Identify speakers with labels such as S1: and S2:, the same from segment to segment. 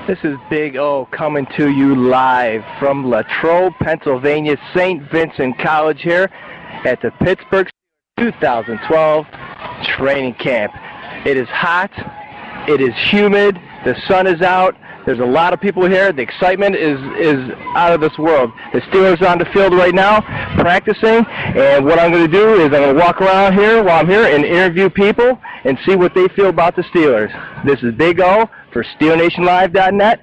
S1: This is Big O coming to you live from Latrobe, Pennsylvania, St. Vincent College here at the Pittsburgh 2012 training camp. It is hot, it is humid, the sun is out, there's a lot of people here, the excitement is out of this world. The Steelers are on the field right now practicing, and what I'm going to do is I'm going to walk around here while I'm here and interview people and see what they feel about the Steelers. This is Big O for Steelernationlive.net,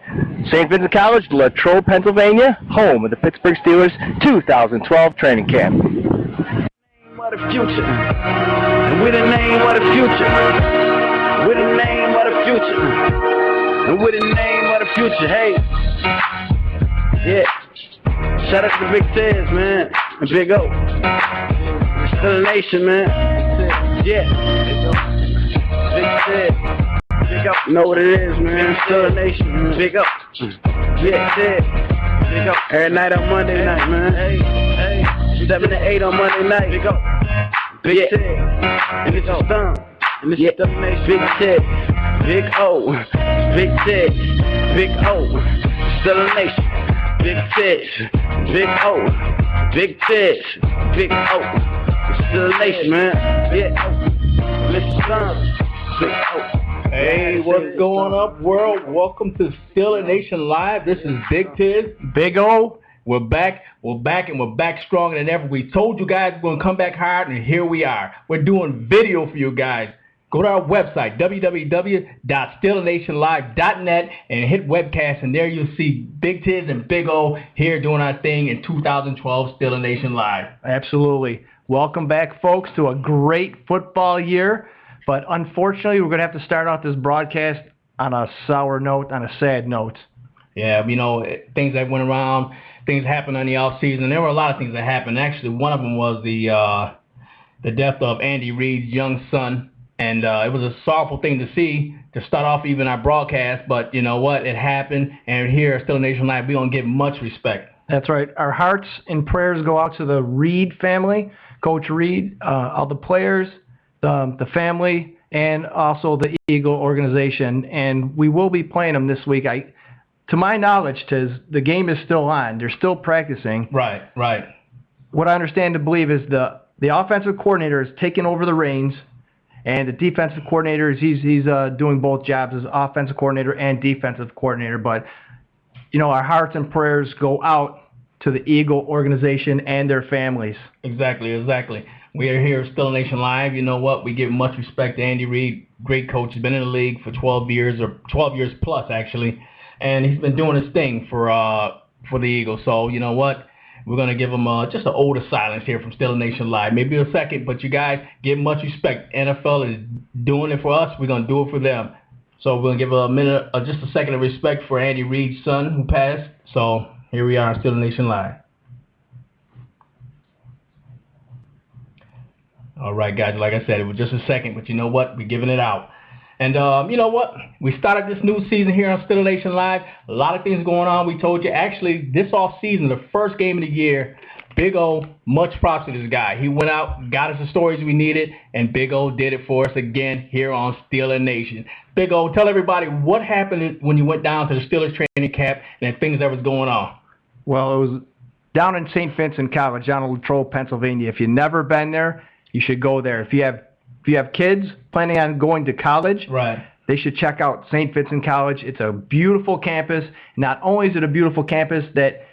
S1: St. Vincent College, Latrobe, Pennsylvania, home of the Pittsburgh Steelers 2012 training camp.
S2: What a future. And with the name of the future. With the name of the future. And with the name of the future. Hey. Yeah. Shout out to Big Tez, man. And Big O. It's still a nation, man. Yeah. Big Tez. Big O. You know what it is, man. Still a nation, man. Big O. Yeah, Tez. Big O. Every night on Monday night, man. Hey. Hey. 7 to 8 on Monday night. Big O. Big Ted, and it's done. And this is the nation. Big Ted, Big O, Big Ted, Big O, still a nation. Big Ted, Big O, Big Ted, Big O, still a nation, man. Yeah, listen, Big O.
S3: Hey, what's going up, world? Welcome to Steeler Nation Live. This is Big Tiz, Big O. We're back, and we're back stronger than ever. We told you guys we're going to come back hard, and here we are. We're doing video for you guys. Go to our website, www.steelernationlive.net, and hit webcast, and there you'll see Big Tiz and Big O here doing our thing in 2012 Steeler Nation Live.
S1: Absolutely. Welcome back, folks, to a great football year. But unfortunately, we're going to have to start out this broadcast on a sour note, on a sad note.
S3: Yeah, you know, things that went around. Things happened in the off season. There were a lot of things that happened. Actually, one of them was the death of Andy Reid's young son, and it was a sorrowful thing to see to start off even our broadcast. But you know what? It happened, and here at Steeler Nation Live, we don't give much respect.
S1: That's right. Our hearts and prayers go out to the Reid family, Coach Reid, all the players, the family, and also the Eagle organization. And we will be playing them this week. To my knowledge, Tiz, the game is still on. They're still practicing.
S3: Right.
S1: What I understand to believe is the offensive coordinator is taking over the reins, and the defensive coordinator is he's doing both jobs as offensive coordinator and defensive coordinator. But you know, our hearts and prayers go out to the Eagle organization and their families.
S3: Exactly. We are here at Steeler Nation Live. You know what? We give much respect to Andy Reid, great coach. He's been in the league for 12 years, or 12 years plus, actually. And he's been doing his thing for the Eagles. So, you know what? We're going to give him just an ode of silence here from Steeler Nation Live. Maybe a second, but you guys give much respect. NFL is doing it for us. We're going to do it for them. So we're going to give a minute, just a second of respect for Andy Reid's son who passed. So here we are on Steeler Nation Live. All right, guys. Like I said, it was just a second, but you know what? We're giving it out. And you know what? We started this new season here on Steeler Nation Live. A lot of things going on. We told you, actually, this off season, the first game of the year, Big O, much props to this guy. He went out, got us the stories we needed, and Big O did it for us again here on Steeler Nation. Big O, tell everybody what happened when you went down to the Steelers training camp and things that was going on.
S1: Well, it was down in St. Vincent College, down in Latrobe, Pennsylvania. If you've never been there, you should go there. If you have kids planning on going to college,
S3: right,
S1: they should check out St. Vincent College. It's a beautiful campus. Not only is it a beautiful campus that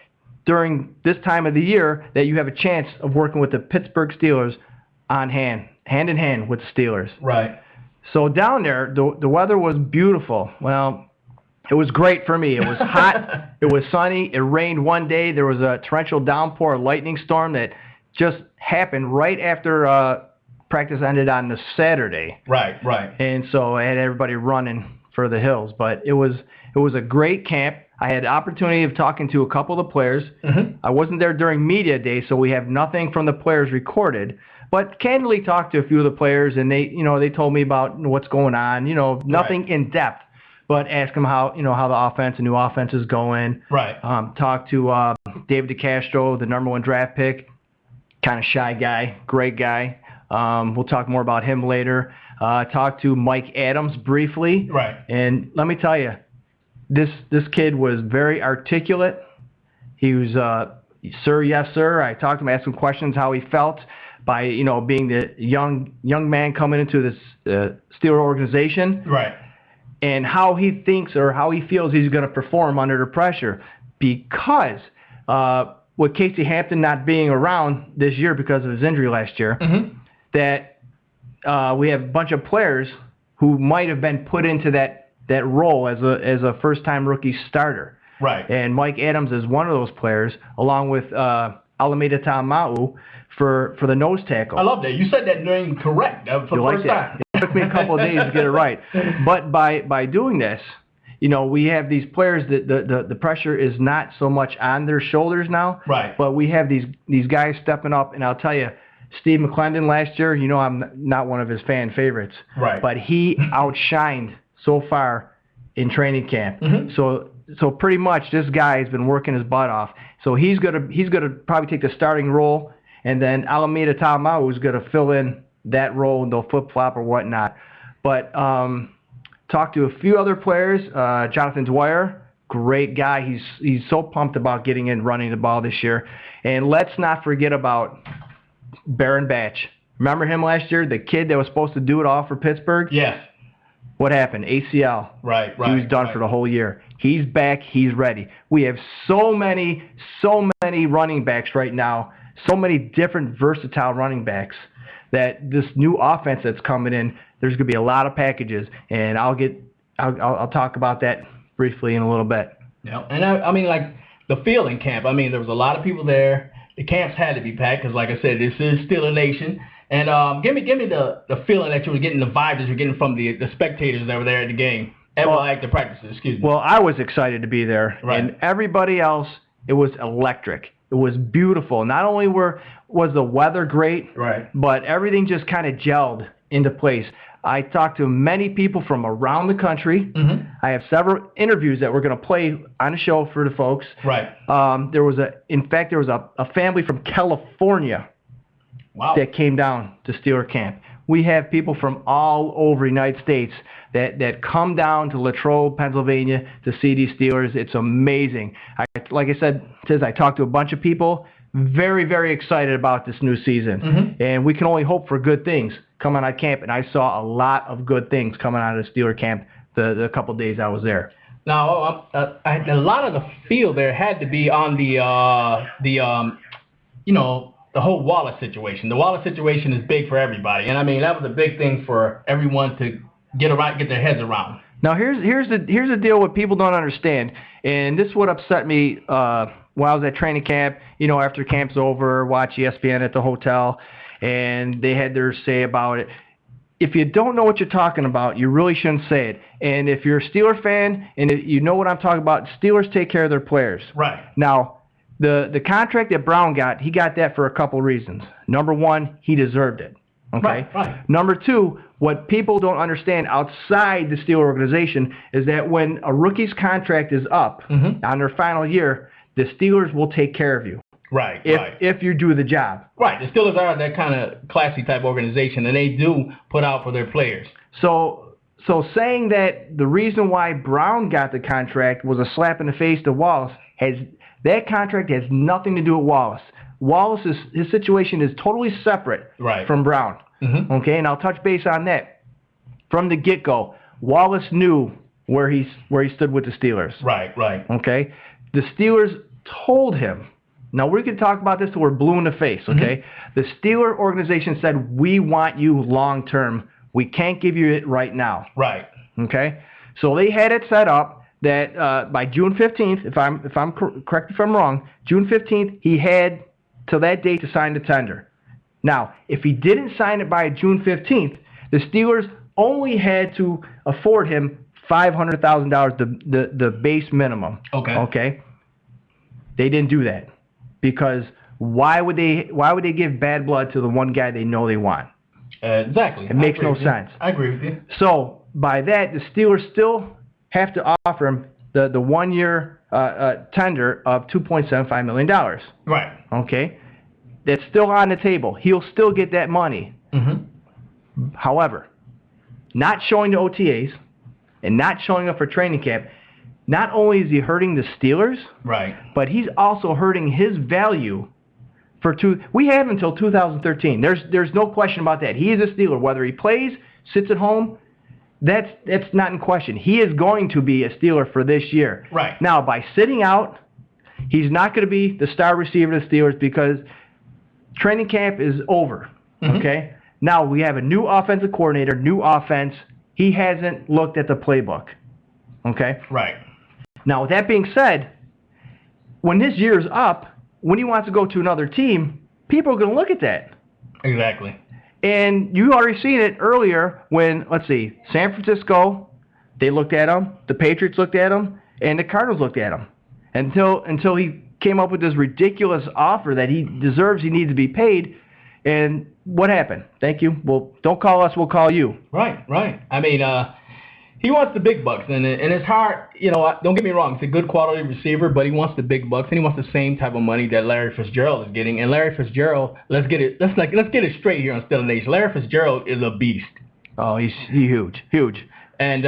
S1: during this time of the year that you have a chance of working with the Pittsburgh Steelers hand in hand with the Steelers.
S3: Right.
S1: So down there, the weather was beautiful. Well, it was great for me. It was hot. It was sunny. It rained one day. There was a torrential downpour, a lightning storm that just happened right after practice ended on the Saturday.
S3: Right.
S1: And so I had everybody running for the hills. But it was a great camp. I had the opportunity of talking to a couple of the players.
S3: Mm-hmm.
S1: I wasn't there during media day, so we have nothing from the players recorded. But candidly talked to a few of the players, and they told me about what's going on. Nothing in depth, but ask them how the new offense is going.
S3: Right.
S1: Talked to David DeCastro, the #1 draft pick. Kind of shy guy, great guy. We'll talk more about him later. Talked to Mike Adams briefly.
S3: Right.
S1: And let me tell you, this kid was very articulate. He was, sir, yes, sir. I talked to him, asked him questions how he felt by, being the young man coming into this Steeler organization.
S3: Right.
S1: And how he thinks or how he feels he's going to perform under the pressure. Because with Casey Hampton not being around this year because of his injury last year, that we have a bunch of players who might have been put into that role as a first-time rookie starter.
S3: Right.
S1: And Mike Adams is one of those players, along with Alameda Tauma'u for the nose tackle.
S3: I love that. You said that name correct for the first time.
S1: It took me a couple of days to get it right. But by doing this, we have these players that the pressure is not so much on their shoulders now.
S3: Right.
S1: But we have these guys stepping up, and I'll tell you, Steve McClendon last year, I'm not one of his fan favorites.
S3: Right.
S1: But he outshined so far in training camp. So pretty much this guy has been working his butt off. So he's gonna probably take the starting role, and then Alameda Tauma'u is gonna fill in that role, and they'll flip-flop or whatnot. But talked to a few other players. Jonathan Dwyer, great guy. He's so pumped about getting in running the ball this year. And let's not forget about Baron Batch. Remember him last year, the kid that was supposed to do it all for Pittsburgh?
S3: Yes.
S1: What happened? ACL.
S3: Right.
S1: He was done for the whole year. He's back. He's ready. We have so many running backs right now, so many different versatile running backs, that this new offense that's coming in, there's going to be a lot of packages, and I'll talk about that briefly in a little bit.
S3: Yeah, and I mean, like the field in camp. I mean, there was a lot of people there. The camps had to be packed because, like I said, this is Steeler Nation. And give me the feeling that you were getting, the vibe that you're getting from the spectators that were there at the game, and like the practices. Excuse me.
S1: Well, I was excited to be there, and everybody else, it was electric. It was beautiful. Not only was the weather great, but everything just kind of gelled into place. I talked to many people from around the country. I have several interviews that we're going to play on the show for the folks.
S3: Right.
S1: There was a family from California that came down to Steeler camp. We have people from all over the United States that come down to Latrobe, Pennsylvania to see these Steelers. It's amazing. Like I said, I talked to a bunch of people, very, very excited about this new season. And we can only hope for good things coming out of camp. And I saw a lot of good things coming out of the Steeler camp the couple days I was there.
S3: Now, a lot of the field there had to be on the whole Wallace situation. The Wallace situation is big for everybody, and I mean that was a big thing for everyone to get their heads around.
S1: Now here's the deal what people don't understand, and this is what upset me while I was at training camp. After camp's over, watch ESPN at the hotel, and they had their say about it. If you don't know what you're talking about, you really shouldn't say it. And if you're a Steeler fan and you know what I'm talking about, Steelers take care of their players.
S3: Right.
S1: Now, the contract that Brown got, he got that for a couple reasons. Number one, he deserved it. Okay.
S3: Right.
S1: Number two, what people don't understand outside the Steeler organization is that when a rookie's contract is up on their final year, the Steelers will take care of you.
S3: Right.
S1: If you do the job.
S3: Right. The Steelers are that kind of classy type organization, and they do put out for their players.
S1: So saying that the reason why Brown got the contract was a slap in the face to Wallace, that contract has nothing to do with Wallace. His situation is totally separate from Brown. Okay, and I'll touch base on that. From the get-go, Wallace knew where he stood with the Steelers.
S3: Right.
S1: Okay, the Steelers told him. Now we can talk about this till we're blue in the face. Okay, the Steeler organization said, "We want you long term. We can't give you it right now."
S3: Right.
S1: Okay, so they had it set up that by June 15th, if I'm correct if I'm wrong, June 15th, he had till that date to sign the tender. Now, if he didn't sign it by June 15th, the Steelers only had to afford him $500,000, the base minimum. Okay. They didn't do that because why would they give bad blood to the one guy they know they want?
S3: Exactly.
S1: It makes no sense.
S3: I agree with you.
S1: So by that, the Steelers still have to offer him the 1 year tender of $2.75 million.
S3: Right.
S1: Okay. That's still on the table. He'll still get that money. However, not showing the OTAs and not showing up for training camp, not only is he hurting the Steelers,
S3: Right.
S1: but he's also hurting his value for we have until 2013. There's no question about that. He is a Steeler. Whether he plays, sits at home, that's not in question. He is going to be a Steeler for this year.
S3: Right.
S1: Now, by sitting out, he's not going to be the star receiver of the Steelers because training camp is over.
S3: Mm-hmm.
S1: Okay? Now we have a new offensive coordinator, new offense. He hasn't looked at the playbook. Okay?
S3: Right.
S1: Now, with that being said, when his year's up, when he wants to go to another team, people are going to look at that.
S3: Exactly.
S1: And you already seen it earlier when, let's see, San Francisco, they looked at him, the Patriots looked at him, and the Cardinals looked at him. Until he came up with this ridiculous offer that he deserves, he needs to be paid. And what happened? Thank you. Well, don't call us, we'll call you.
S3: Right, right. I mean, he wants the big bucks, and it's hard. You know, don't get me wrong. He's a good quality receiver, but he wants the big bucks, and he wants the same type of money that Larry Fitzgerald is getting. And Larry Fitzgerald, let's get it straight here on Steeler Nation. Larry Fitzgerald is a beast.
S1: Oh, he's huge, huge.
S3: And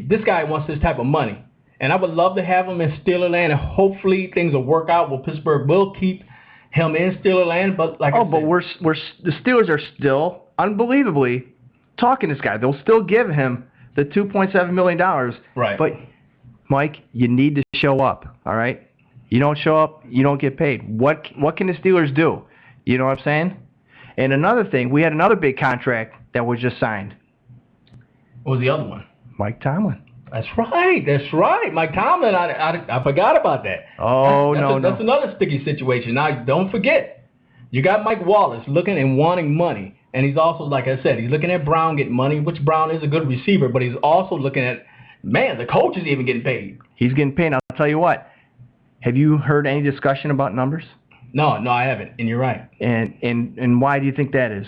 S3: this guy wants this type of money. And I would love to have him in Steelerland, and hopefully things will work out. Well, Pittsburgh will keep him in Steelerland, but like I said,
S1: but the Steelers are still unbelievably talking this guy. They'll still give him the $2.7 million.
S3: Right.
S1: But, Mike, you need to show up, all right? You don't show up, you don't get paid. What can the Steelers do? You know what I'm saying? And another thing, we had another big contract that was just signed.
S3: What was the other one?
S1: Mike Tomlin.
S3: That's right. Mike Tomlin, I forgot about that.
S1: Oh,
S3: That's another sticky situation. Now, don't forget, you got Mike Wallace looking and wanting money. And he's also, like I said, he's looking at Brown getting money, which Brown is a good receiver, but he's also looking at, man, the coach is even getting paid.
S1: He's getting paid. I'll tell you what. Have you heard any discussion about numbers?
S3: No, I haven't, and you're right.
S1: And why do you think that is?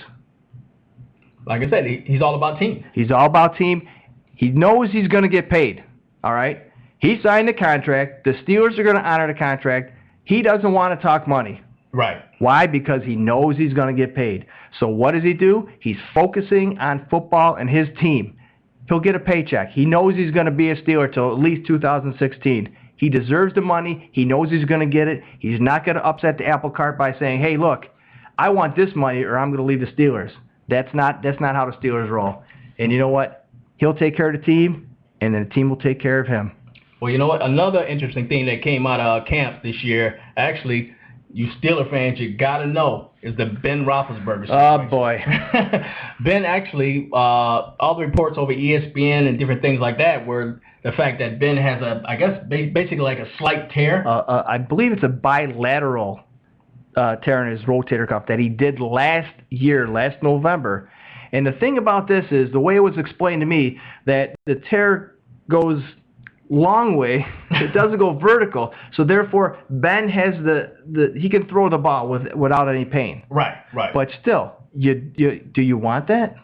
S3: Like I said, he's all about team.
S1: He's all about team. He knows he's going to get paid, all right? He signed the contract. The Steelers are going to honor the contract. He doesn't want to talk money.
S3: Right.
S1: Why? Because he knows he's going to get paid. So what does he do? He's focusing on football and his team. He'll get a paycheck. He knows he's going to be a Steeler till at least 2016. He deserves the money. He knows he's going to get it. He's not going to upset the apple cart by saying, hey, look, I want this money or I'm going to leave the Steelers. That's not how the Steelers roll. And you know what? He'll take care of the team, and then the team will take care of him.
S3: Well, you know what? Another interesting thing that came out of camp this year, actually, you Steeler fans, you got to know, is the Ben Roethlisberger situation.
S1: Oh, boy.
S3: Ben actually, all the reports over ESPN and different things like that were the fact that Ben has basically like a slight tear.
S1: I believe it's a bilateral tear in his rotator cuff that he did last November. And the thing about this is, the way it was explained to me, that the tear goes long way, it doesn't go vertical, so therefore Ben has he can throw the ball without any pain.
S3: Right.
S1: But still, do you want that?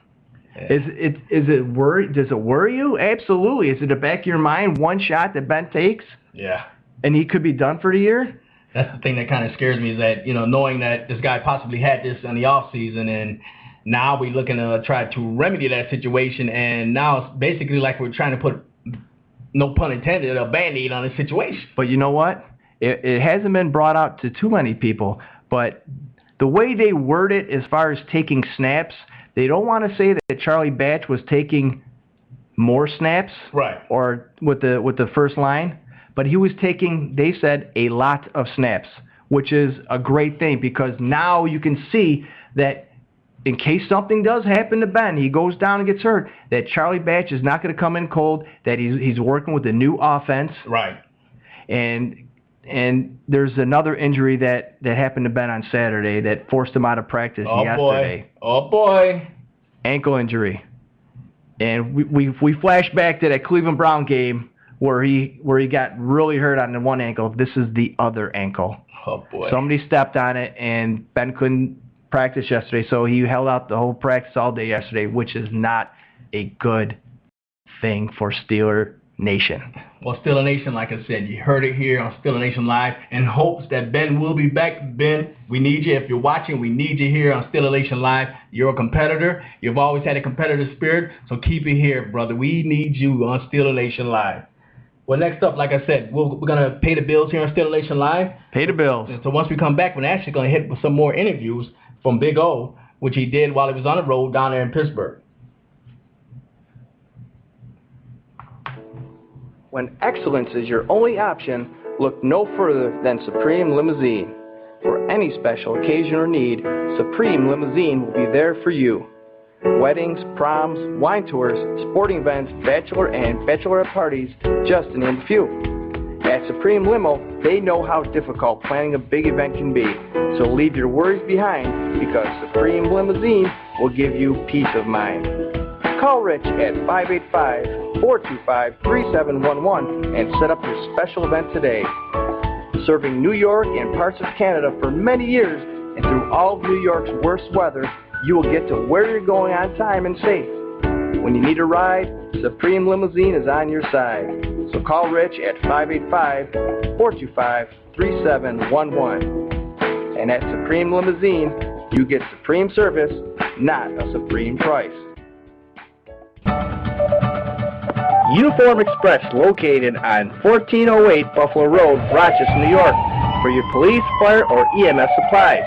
S1: Yeah. Does it worry you? Absolutely. Is it the back of your mind, one shot that Ben takes?
S3: Yeah.
S1: And he could be done for the year?
S3: That's the thing that kind of scares me, is that, knowing that this guy possibly had this in the off season, and now we're looking to try to remedy that situation, and now it's basically like we're trying to put, no pun intended, a Band-Aid on the situation.
S1: But you know what? It hasn't been brought out to too many people, but the way they word it as far as taking snaps, they don't want to say that Charlie Batch was taking more snaps,
S3: right,
S1: or with the first line, but he was taking, they said, a lot of snaps, which is a great thing, because now you can see that in case something does happen to Ben, he goes down and gets hurt, that Charlie Batch is not going to come in cold, that he's working with a new offense.
S3: Right.
S1: And there's another injury that happened to Ben on Saturday that forced him out of practice yesterday.
S3: Oh, boy.
S1: Ankle injury. And we flash back to that Cleveland Brown game where he got really hurt on the one ankle. This is the other ankle.
S3: Oh, boy.
S1: Somebody stepped on it, and Ben couldn't practice yesterday, so he held out the whole practice all day yesterday, which is not a good thing for Steeler Nation.
S3: Well, Steeler Nation, like I said, you heard it here on Steeler Nation Live, in hopes that Ben will be back. Ben, we need you. If you're watching, we need you here on Steeler Nation Live. You're a competitor. You've always had a competitive spirit, so keep it here, brother. We need you on Steeler Nation Live. Well, next up, like I said, we're going to pay the bills here on Steeler Nation Live.
S1: Pay the bills.
S3: And so once we come back, we're actually going to hit with some more interviews from Big O, which he did while he was on the road down there in Pittsburgh.
S1: When excellence is your only option, look no further than Supreme Limousine. For any special occasion or need, Supreme Limousine will be there for you. Weddings, proms, wine tours, sporting events, bachelor and bachelorette parties, just to name a few. At Supreme Limo, they know how difficult planning a big event can be, so leave your worries behind because Supreme Limousine will give you peace of mind. Call Rich at 585-425-3711 and set up your special event today. Serving New York and parts of Canada for many years and through all of New York's worst weather, you will get to where you're going on time and safe. When you need a ride, Supreme Limousine is on your side. So call Rich at 585-425-3711. And at Supreme Limousine, you get supreme service, not a supreme price. Uniform Express, located on 1408 Buffalo Road, Rochester, New York, for your police, fire, or EMS supplies.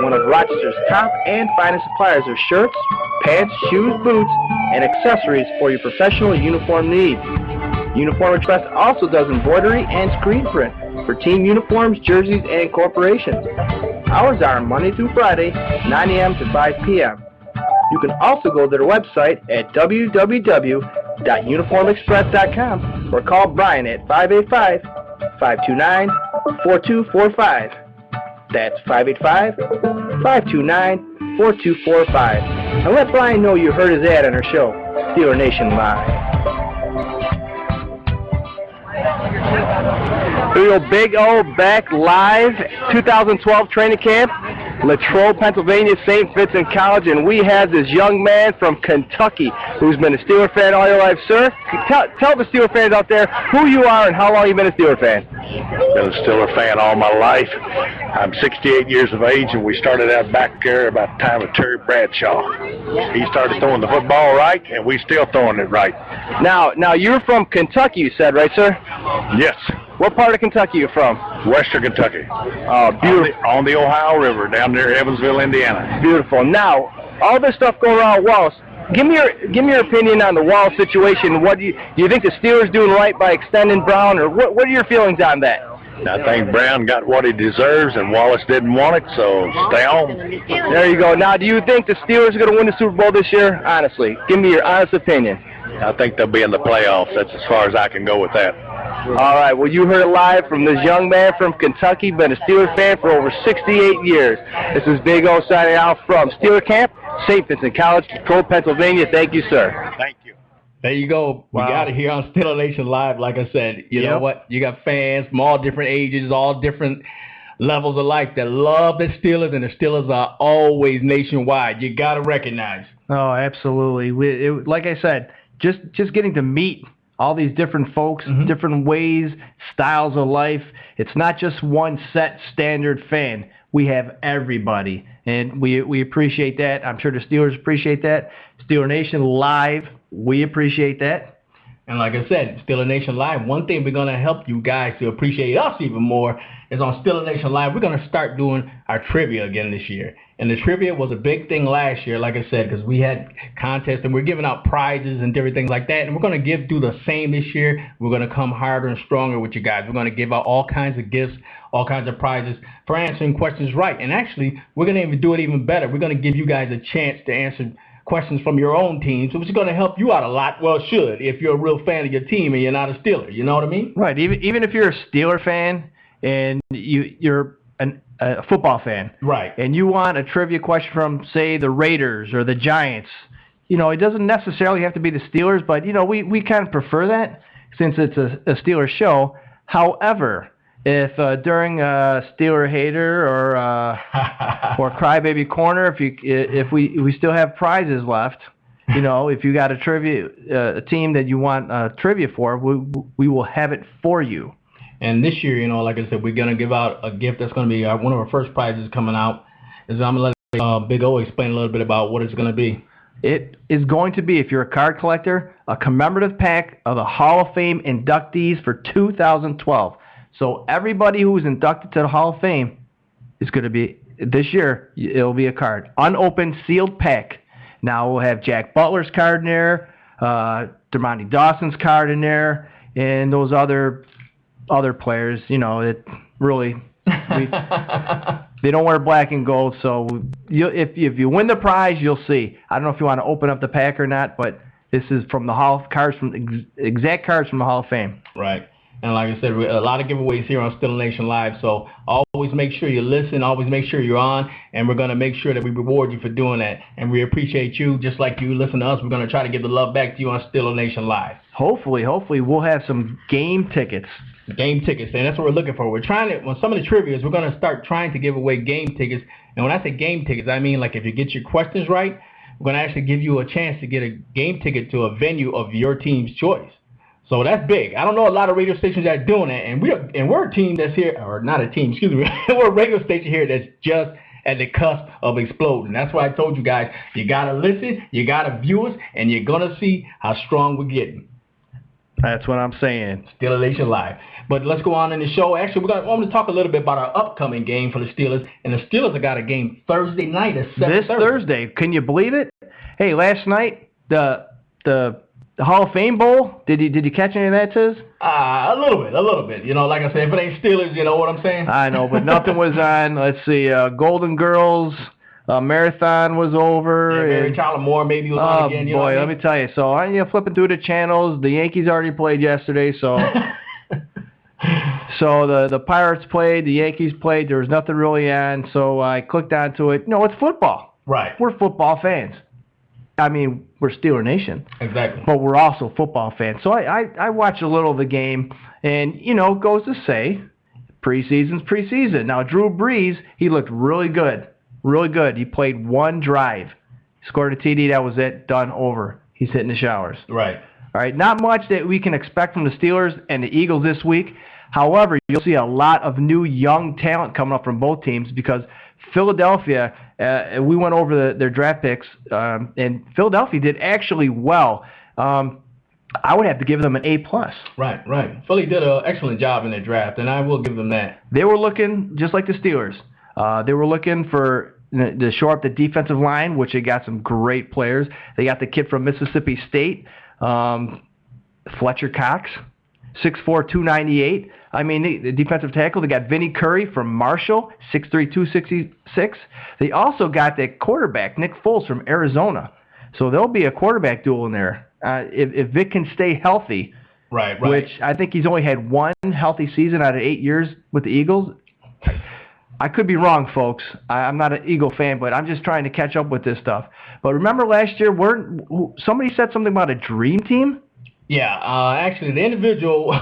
S1: One of Rochester's top and finest suppliers of shirts, pants, shoes, boots, and accessories for your professional uniform needs. Uniform Express also does embroidery and screen print for team uniforms, jerseys, and corporations. Hours are Monday through Friday, 9 a.m. to 5 p.m. You can also go to their website at www.uniformexpress.com or call Brian at 585-529-4245. That's 585-529-4245. And let Brian know you heard his ad on our show, Steeler Nation Live. Here we go, Big O back live, 2012 training camp, Latrobe, Pennsylvania, St. Vincent College, and we have this young man from Kentucky who's been a Steeler fan all your life. Sir, tell the Steeler fans out there who you are and how long you've been a Steeler fan.
S4: Been a Steeler fan all my life. I'm 68 years of age, and we started out back there about the time of Terry Bradshaw. He started throwing the football right, and we still throwing it right.
S1: Now you're from Kentucky, you said, right, sir?
S4: Yes.
S1: What part of Kentucky are you from?
S4: Western Kentucky.
S1: Oh, beautiful.
S4: On the Ohio River, down near Evansville, Indiana.
S1: Beautiful. Now, all this stuff going around Wallace. Give me your opinion on the Wallace situation. What do you think the Steelers doing right by extending Brown, or what are your feelings on that?
S4: I think Brown got what he deserves, and Wallace didn't want it, so stay on.
S1: There you go. Now, do you think the Steelers are going to win the Super Bowl this year? Honestly, give me your honest opinion.
S4: I think they'll be in the playoffs. That's as far as I can go with that.
S1: All right. Well, you heard it live from this young man from Kentucky, been a Steelers fan for over 68 years. This is Big O signing out from Steeler Camp, St. Vincent College, Latrobe, Pennsylvania. Thank you, sir.
S4: Thank you.
S3: There you go.
S1: Wow.
S3: We got it here on Steeler Nation Live. Like I said, you know what? You got fans from all different ages, all different levels of life that love the Steelers, and the Steelers are always nationwide. You got to recognize.
S1: Oh, absolutely. Like I said, just getting to meet all these different folks, different ways, styles of life. It's not just one set standard fan. We have everybody, and we appreciate that. I'm sure the Steelers appreciate that. Steeler Nation Live, we appreciate that.
S3: And like I said, Steeler Nation Live, one thing we're going to help you guys to appreciate us even more is on Steeler Nation Live, we're going to start doing our trivia again this year. And the trivia was a big thing last year, like I said, because we had contests and we're giving out prizes and different things like that. And we're going to do the same this year. We're going to come harder and stronger with you guys. We're going to give out all kinds of gifts, all kinds of prizes for answering questions right. And actually, we're going to even do it even better. We're going to give you guys a chance to answer questions from your own team, so it's going to help you out a lot. Well, it should, if you're a real fan of your team and you're not a Steeler. You know what I mean?
S1: Right. Even if you're a Steeler fan and you're a football fan,
S3: right,
S1: and you want a trivia question from, say, the Raiders or the Giants, it doesn't necessarily have to be the Steelers, but we kind of prefer that since it's a Steelers show. However, if during Steeler Hater or Crybaby Corner, if we still have prizes left, if you got a team that you want trivia for, we will have it for you.
S3: And this year, like I said, we're going to give out a gift that's going to be one of our first prizes coming out. I'm going to let Big O explain a little bit about what it's going to be.
S1: It is going to be, if you're a card collector, a commemorative pack of the Hall of Fame inductees for 2012. So everybody who was inducted to the Hall of Fame is going to be, this year, it'll be a card. Unopened, sealed pack. Now we'll have Jack Butler's card in there, Dermontti Dawson's card in there, and those other players, you know, it really... They don't wear black and gold, so if you win the prize, you'll see. I don't know if you want to open up the pack or not, but this is from the exact cards from the Hall of Fame.
S3: Right. And like I said, a lot of giveaways here on Steeler Nation Live, so always make sure you listen, always make sure you're on, and we're going to make sure that we reward you for doing that. And we appreciate you, just like you listen to us. We're going to try to give the love back to you on Steeler Nation Live.
S1: Hopefully we'll have some game tickets.
S3: Game tickets, and that's what we're looking for. We're trying to, on some of the trivias, we're going to start trying to give away game tickets. And when I say game tickets, I mean like if you get your questions right, we're going to actually give you a chance to get a game ticket to a venue of your team's choice. So that's big. I don't know a lot of radio stations that are doing that, and we're a team that's here, or not a team, excuse me. We're a radio station here that's just at the cusp of exploding. That's why I told you guys, you got to listen, you got to view us, and you're going to see how strong we're getting.
S1: That's what I'm saying.
S3: Steeler Nation Live. But let's go on in the show. Actually, I want to talk a little bit about our upcoming game for the Steelers. And the Steelers have got a game Thursday night at 7:30.
S1: This Thursday. Can you believe it? Hey, last night, the Hall of Fame Bowl, did you catch any of that, Tiz?
S3: A little bit. You know, like I said, if it ain't Steelers, you know what I'm saying?
S1: I know, but nothing was on. Let's see, Golden Girls. Marathon was over.
S3: Yeah, Mary Tyler Moore maybe was on again. You know
S1: boy,
S3: what I mean?
S1: let me tell you. So I'm flipping through the channels. The Yankees already played yesterday, so so the Pirates played, the Yankees played. There was nothing really on, so I clicked onto it. No, it's football.
S3: Right.
S1: We're football fans. I mean, we're Steeler Nation.
S3: Exactly.
S1: But we're also football fans. So I watched a little of the game, and it goes to say, preseason's preseason. Now Drew Brees, he looked really good. Really good. He played one drive. Scored a TD. That was it. Done. Over. He's hitting the showers.
S3: Right.
S1: All right. Not much that we can expect from the Steelers and the Eagles this week. However, you'll see a lot of new young talent coming up from both teams because Philadelphia, we went over their draft picks, and Philadelphia did actually well. I would have to give them an A+.
S3: Right. Philly did an excellent job in their draft, and I will give them that.
S1: They were looking just like the Steelers. They were looking to shore up the defensive line, which they got some great players. They got the kid from Mississippi State, Fletcher Cox, 6'4", 298. I mean, the defensive tackle, they got Vinnie Curry from Marshall, 6'3", 266. They also got that quarterback, Nick Foles from Arizona. So there'll be a quarterback duel in there. If Vic can stay healthy,
S3: right.
S1: Which I think he's only had one healthy season out of 8 years with the Eagles. I could be wrong, folks. I'm not an Eagle fan, but I'm just trying to catch up with this stuff. But remember last year, somebody said something about a dream team?
S3: Yeah, actually, the individual,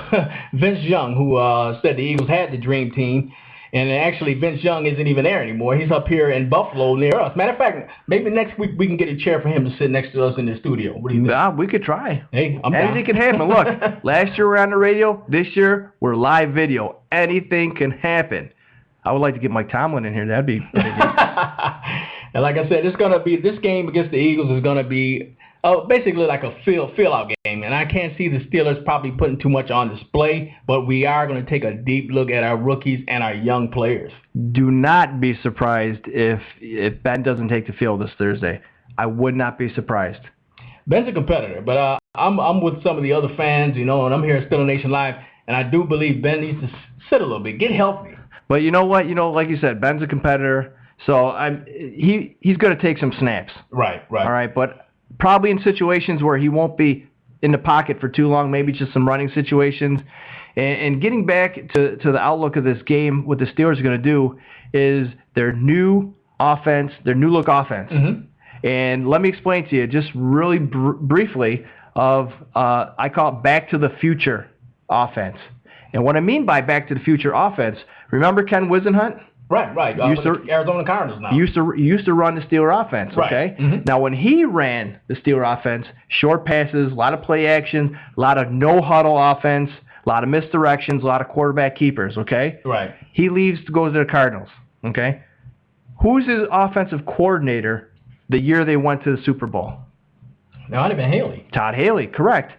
S3: Vince Young, who said the Eagles had the dream team, and actually Vince Young isn't even there anymore. He's up here in Buffalo near us. Matter of fact, maybe next week we can get a chair for him to sit next to us in the studio. What do you think?
S1: Yeah, we could try.
S3: Hey, I'm down.
S1: Anything can happen. Look, last year we're on the radio. This year we're live video. Anything can happen. I would like to get Mike Tomlin in here. That'd be neat.
S3: And like I said, this game against the Eagles is gonna be basically like a fill-out game. And I can't see the Steelers probably putting too much on display, but we are going to take a deep look at our rookies and our young players.
S1: Do not be surprised if Ben doesn't take the field this Thursday. I would not be surprised.
S3: Ben's a competitor, but I'm with some of the other fans, and I'm here at Steeler Nation Live, and I do believe Ben needs to sit a little bit, get healthy.
S1: But you know what? Like you said, Ben's a competitor, so he's going to take some snaps.
S3: Right.
S1: All right, but probably in situations where he won't be in the pocket for too long, maybe just some running situations. And getting back to the outlook of this game, what the Steelers are going to do is their new offense, their new look offense.
S3: Mm-hmm.
S1: And let me explain to you just really briefly I call it back to the future offense. And what I mean by back to the future offense, remember Ken Wisenhunt?
S3: Right. Arizona Cardinals now.
S1: Used to run the Steeler offense, okay?
S3: Right. Mm-hmm.
S1: Now, when he ran the Steeler offense, short passes, a lot of play action, a lot of no-huddle offense, a lot of misdirections, a lot of quarterback keepers, okay?
S3: Right.
S1: He goes to the Cardinals, okay? Who's his offensive coordinator the year they went to the Super Bowl?
S3: No, I'd have been Haley.
S1: Todd Haley, correct.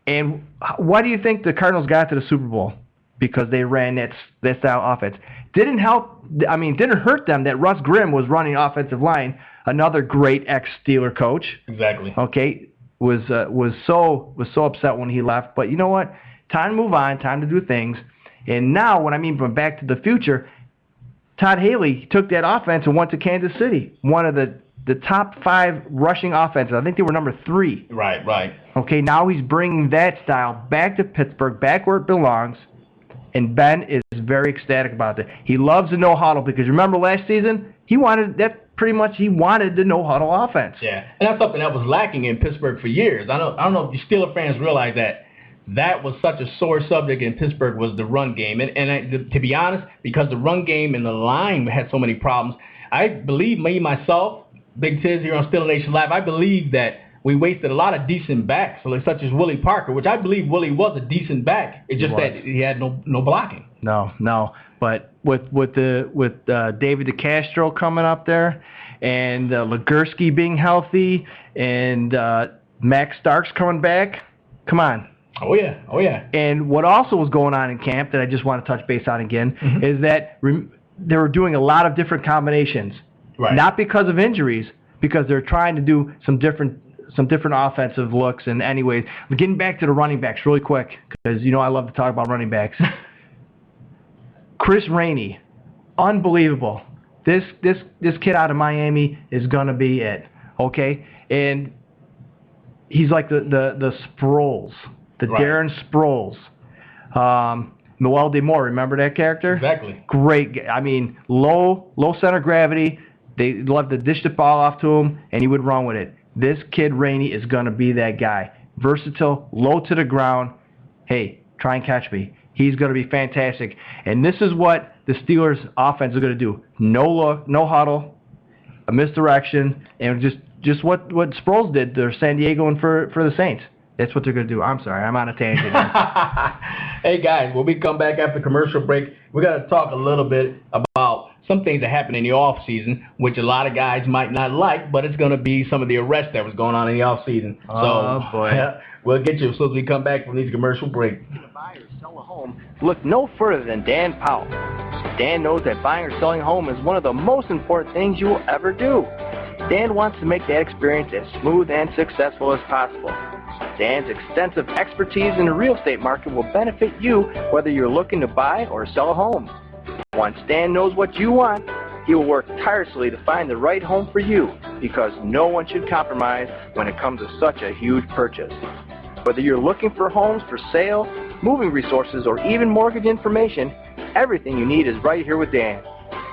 S1: And why do you think the Cardinals got to the Super Bowl? Because they ran that style offense. Didn't hurt them that Russ Grimm was running offensive line, another great ex-Steeler coach.
S3: Exactly.
S1: Okay, was so upset when he left. But you know what? Time to move on. Time to do things. And now, what I mean from Back to the Future, Todd Haley took that offense and went to Kansas City, one of the top 5 rushing offenses. I think they were number 3.
S3: Right.
S1: Okay, now he's bringing that style back to Pittsburgh, back where it belongs, and Ben is very ecstatic about it. He loves the no-huddle because remember last season, he wanted the no-huddle offense.
S3: Yeah, and that's something that was lacking in Pittsburgh for years. I don't know if the Steeler fans realize that was such a sore subject in Pittsburgh was the run game. And to be honest, because the run game and the line had so many problems, I believe myself, Big Tiz here on Steeler Nation Live, I believe that we wasted a lot of decent backs, such as Willie Parker, which I believe Willie was a decent back. It's just that he had no blocking.
S1: No. But with David DeCastro coming up there, and Legursky being healthy, and Max Starks coming back, come on.
S3: Oh yeah.
S1: And what also was going on in camp that I just want to touch base on again is that they were doing a lot of different combinations.
S3: Right.
S1: Not because of injuries, because they're trying to do some different offensive looks. And anyways, getting back to the running backs really quick, because I love to talk about running backs. Chris Rainey, unbelievable. This kid out of Miami is gonna be it. Okay, and he's like the Sproles,
S3: right.
S1: Darren Sproles. Noel DeMore, remember that character?
S3: Exactly.
S1: Great. I mean, low center gravity. They love to dish the ball off to him, and he would run with it. This kid, Rainey, is going to be that guy. Versatile, low to the ground. Hey, try and catch me. He's going to be fantastic. And this is what the Steelers' offense is going to do. No look, no huddle, a misdirection, and just what Sproles did to San Diego and for the Saints. That's what they're going to do. I'm sorry. I'm on a tangent.
S3: Hey, guys, when we come back after commercial break, we're going to talk a little bit about some things that happened in the offseason, which a lot of guys might not like, but it's going to be some of the arrests that was going on in the offseason.
S1: Oh, boy.
S3: We'll get you as soon as we come back from these commercial break.
S1: Buy or sell a home, look no further than Dan Powell. Dan knows that buying or selling a home is one of the most important things you will ever do. Dan wants to make that experience as smooth and successful as possible. Dan's extensive expertise in the real estate market will benefit you whether you're looking to buy or sell a home. Once Dan knows what you want, he will work tirelessly to find the right home for you, because no one should compromise when it comes to such a huge purchase. Whether you're looking for homes for sale, moving resources, or even mortgage information, everything you need is right here with Dan.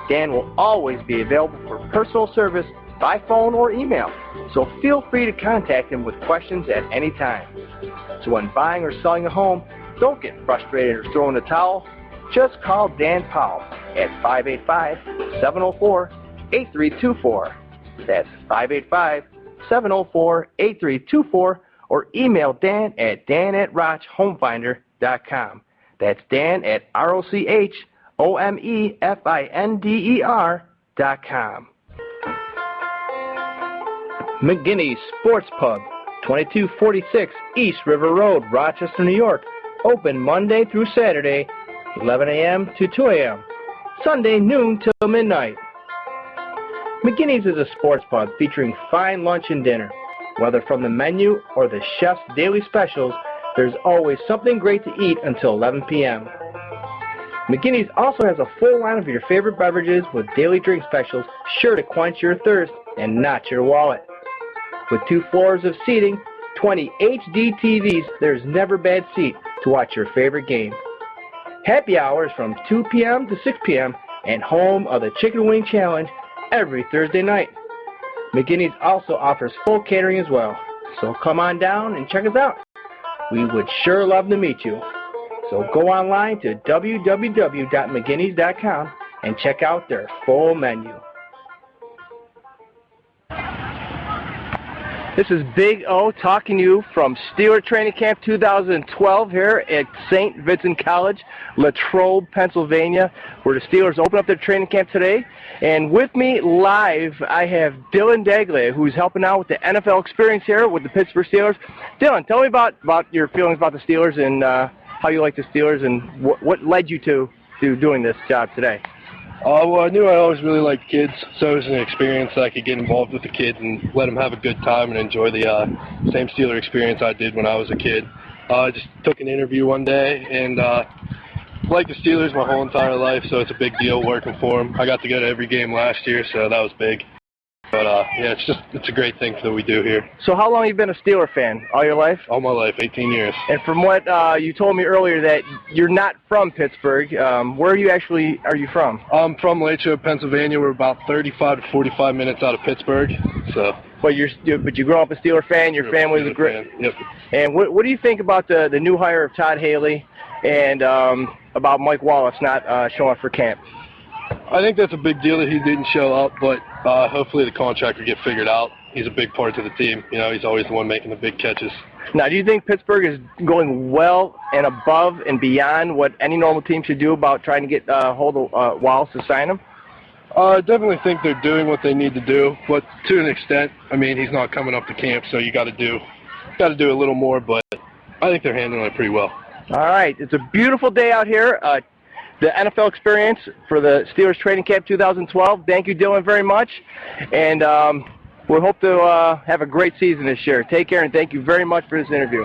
S1: Dan will always be available for personal service by phone or email, so feel free to contact him with questions at any time. So when buying or selling a home, don't get frustrated or throw in the towel. Just call Dan Powell at 585-704-8324. That's 585-704-8324, or email Dan at dan@rochhomefinder.com. That's Dan at ROCHOMEFINDER.com. McGinney's Sports Pub, 2246 East River Road, Rochester, New York. Open Monday through Saturday, 11 a.m. to 2 a.m. Sunday noon till midnight. McGinney's is a sports pub featuring fine lunch and dinner. Whether from the menu or the chef's daily specials, there's always something great to eat until 11 p.m. McGinney's also has a full line of your favorite beverages with daily drink specials sure to quench your thirst and not your wallet. With 2 floors of seating, 20 HD TVs, there's never a bad seat to watch your favorite game. Happy hours from 2 p.m. to 6 p.m. and home of the Chicken Wing Challenge every Thursday night. McGinney's also offers full catering as well, so come on down and check us out. We would sure love to meet you. So go online to www.mcguinness.com and check out their full menu. This is Big O talking to you from Steeler Training Camp 2012 here at St. Vincent College, Latrobe, Pennsylvania, where the Steelers open up their training camp today. And with me live, I have Dylan Dagley, who's helping out with the NFL experience here with the Pittsburgh Steelers. Dylan, tell me about your feelings about the Steelers and how you like the Steelers and what led you to doing this job today.
S5: Well, I knew I always really liked kids, so it was an experience that I could get involved with the kids and let them have a good time and enjoy the same Steeler experience I did when I was a kid. I just took an interview one day and liked the Steelers my whole entire life, so it's a big deal working for them. I got to go to every game last year, so that was big. But yeah, it's a great thing that we do here.
S1: So how long have you been a Steeler fan? All your life?
S5: All my life, 18 years.
S1: And from what you told me earlier that you're not from Pittsburgh, where are you from?
S5: I'm from Latrobe, Pennsylvania. We're about 35 to 45 minutes out of Pittsburgh. So.
S1: But you grew up a Steeler fan. Your family was great.
S5: Yep.
S1: And what do you think about the new hire of Todd Haley and about Mike Wallace not showing up for camp?
S5: I think that's a big deal that he didn't show up, but hopefully the contract will get figured out. He's a big part of the team. You know, he's always the one making the big catches.
S1: Now, do you think Pittsburgh is going well and above and beyond what any normal team should do about trying to get hold of Wallace to sign him?
S5: I definitely think they're doing what they need to do, but to an extent. I mean, he's not coming up to camp, so you got to do a little more. But I think they're handling it pretty well.
S1: All right, it's a beautiful day out here. The NFL experience for the Steelers Training Camp 2012. Thank you, Dylan, very much. And we hope to have a great season this year. Take care, and thank you very much for this interview.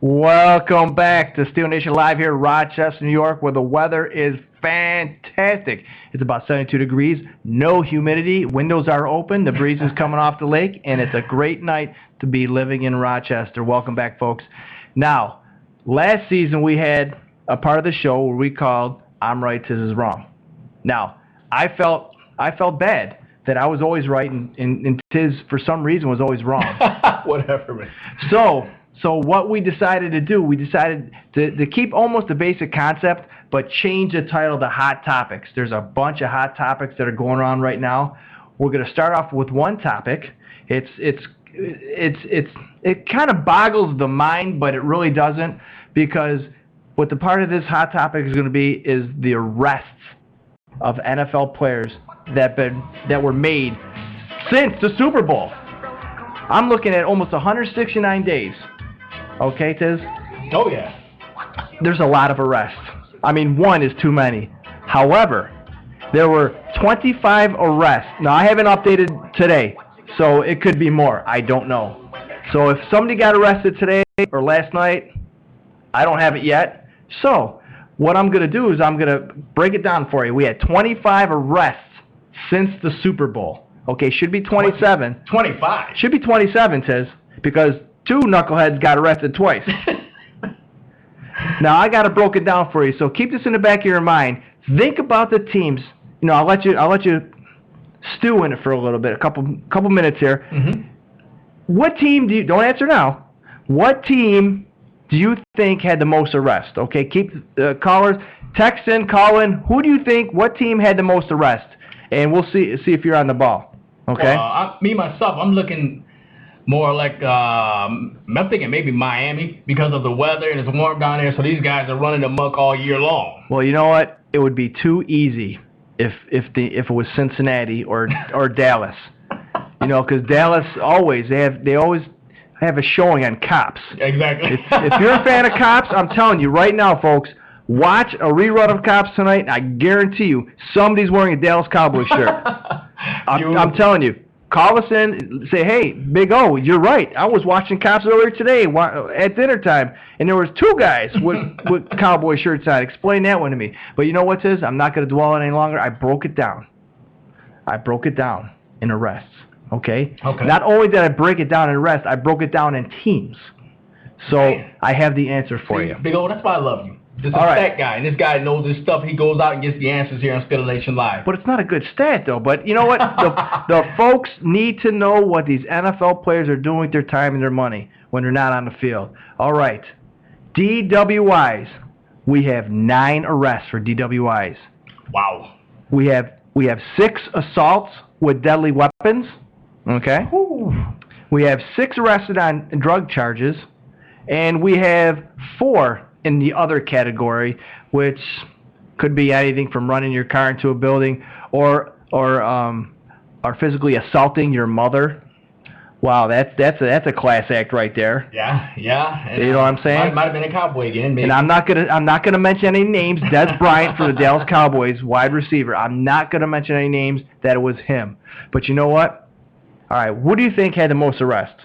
S1: Welcome back to Steeler Nation Live here in Rochester, New York, where the weather is fantastic. It's about 72 degrees, no humidity, windows are open, the breeze is coming off the lake, and it's a great night to be living in Rochester. Welcome back, folks. Now, last season we had a part of the show where we called I'm Right, Tiz is Wrong. Now, I felt bad that I was always right and Tiz, for some reason, was always wrong.
S3: Whatever, man.
S1: So what we decided to do, we decided to keep almost the basic concept, but change the title to Hot Topics. There's a bunch of hot topics that are going on right now. We're going to start off with one topic. It kind of boggles the mind, but it really doesn't, because what the part of this hot topic is going to be is the arrests of NFL players that were made since the Super Bowl. I'm looking at almost 169 days. Okay, Tiz?
S3: Oh, yeah.
S1: There's a lot of arrests. I mean, one is too many. However, there were 25 arrests. Now, I haven't updated today, so it could be more. I don't know. So if somebody got arrested today or last night, I don't have it yet. So what I'm going to do is I'm going to break it down for you. We had 25 arrests since the Super Bowl. Okay, should be 27.
S3: 25?
S1: Should be 27, Tiz, because two knuckleheads got arrested twice. Now, I got it broken down for you, so keep this in the back of your mind. Think about the teams. You know, I'll let you stew in it for a little bit, a couple minutes here.
S3: Mm-hmm.
S1: What team don't answer now. What team do you think had the most arrests? Okay, keep callers, text in, call in. Who do you think, what team had the most arrests? And we'll see if you're on the ball. Okay?
S3: Myself, I'm looking more like, I'm thinking maybe Miami because of the weather and it's warm down there, so these guys are running amok all year long.
S1: Well, you know what? It would be too easy if it was Cincinnati or Dallas. You know, because Dallas they always have a showing on cops.
S3: Exactly.
S1: If you're a fan of cops, I'm telling you right now, folks, watch a rerun of Cops tonight, and I guarantee you somebody's wearing a Dallas Cowboys shirt. I'm telling you. Call us in, say, hey, Big O, you're right. I was watching Cops earlier today at dinner time, and there was two guys with Cowboy shirts on. Explain that one to me. But you know what, Tiz? I'm not going to dwell on it any longer. I broke it down. In arrests. Okay? Not only did I break it down in arrests, I broke it down in teams. So I have the answer for you.
S3: Big O, that's why I love you. Just a stat guy, and this guy knows his stuff. He goes out and gets the answers here on Steeler Nation Live.
S1: But it's not a good stat, though. But you know what? the folks need to know what these NFL players are doing with their time and their money when they're not on the field. All right. DWIs. We have 9 arrests for DWIs.
S3: Wow.
S1: We have 6 assaults with deadly weapons. Okay.
S3: Ooh.
S1: We have 6 arrested on drug charges, and we have 4 in the other category, which could be anything from running your car into a building or physically assaulting your mother. Wow, that's a class act right there.
S3: Yeah. And,
S1: you know what I'm saying?
S3: Might have been a Cowboy again, maybe.
S1: And I'm not gonna mention any names. Des Bryant for the Dallas Cowboys, wide receiver. I'm not gonna mention any names. That it was him. But you know what? All right, who do you think had the most arrests?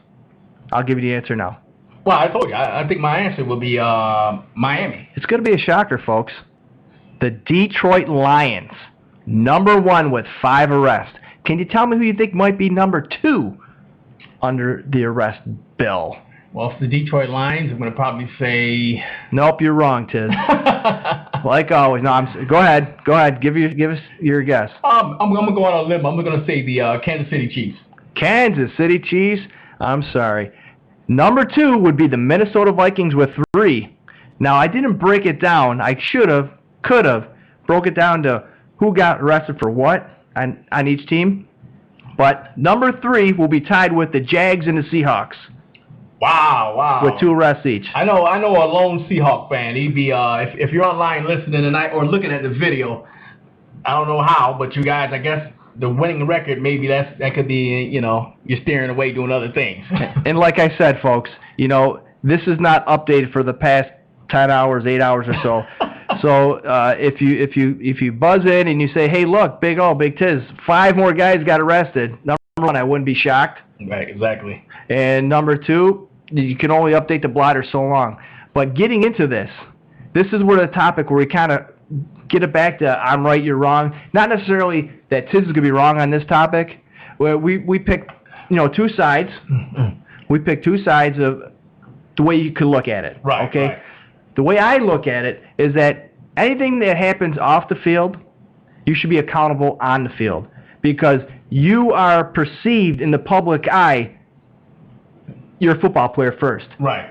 S1: I'll give you the answer now.
S3: Well, I told you. I think my answer would be Miami.
S1: It's gonna be a shocker, folks. The Detroit Lions, #1 with 5 arrests. Can you tell me who you think might be #2 under the arrest bill?
S3: Well, for the Detroit Lions, I'm going to probably say...
S1: Nope, you're wrong, Tiz. Like always. No, go ahead. Give us your guess.
S3: I'm going to go on a limb. I'm going to say the Kansas City Chiefs.
S1: Kansas City Chiefs? I'm sorry. #2 would be the Minnesota Vikings with 3. Now, I didn't break it down. I could have, broke it down to who got arrested for what on each team. But #3 will be tied with the Jags and the Seahawks.
S3: Wow.
S1: With 2 arrests each.
S3: I know a lone Seahawk fan. He'd be if you're online listening tonight or looking at the video, I don't know how, but you guys, I guess the winning record, maybe that could be, you're steering away doing other things.
S1: And like I said, folks, this is not updated for the past 10 hours, 8 hours or so. So if you buzz in and you say, hey, look, Big Tiz, 5 more guys got arrested. #1, I wouldn't be shocked.
S3: Right, exactly.
S1: And #2, you can only update the blotter so long. But getting into this is where the topic where we kind of get it back to I'm right, you're wrong. Not necessarily that Tiz is going to be wrong on this topic. Where we picked, 2 sides. We picked 2 sides of the way you could look at it.
S3: Right.
S1: Okay.
S3: Right.
S1: The way I look at it is that anything that happens off the field, you should be accountable on the field because you are perceived in the public eye. You're a football player first.
S3: Right.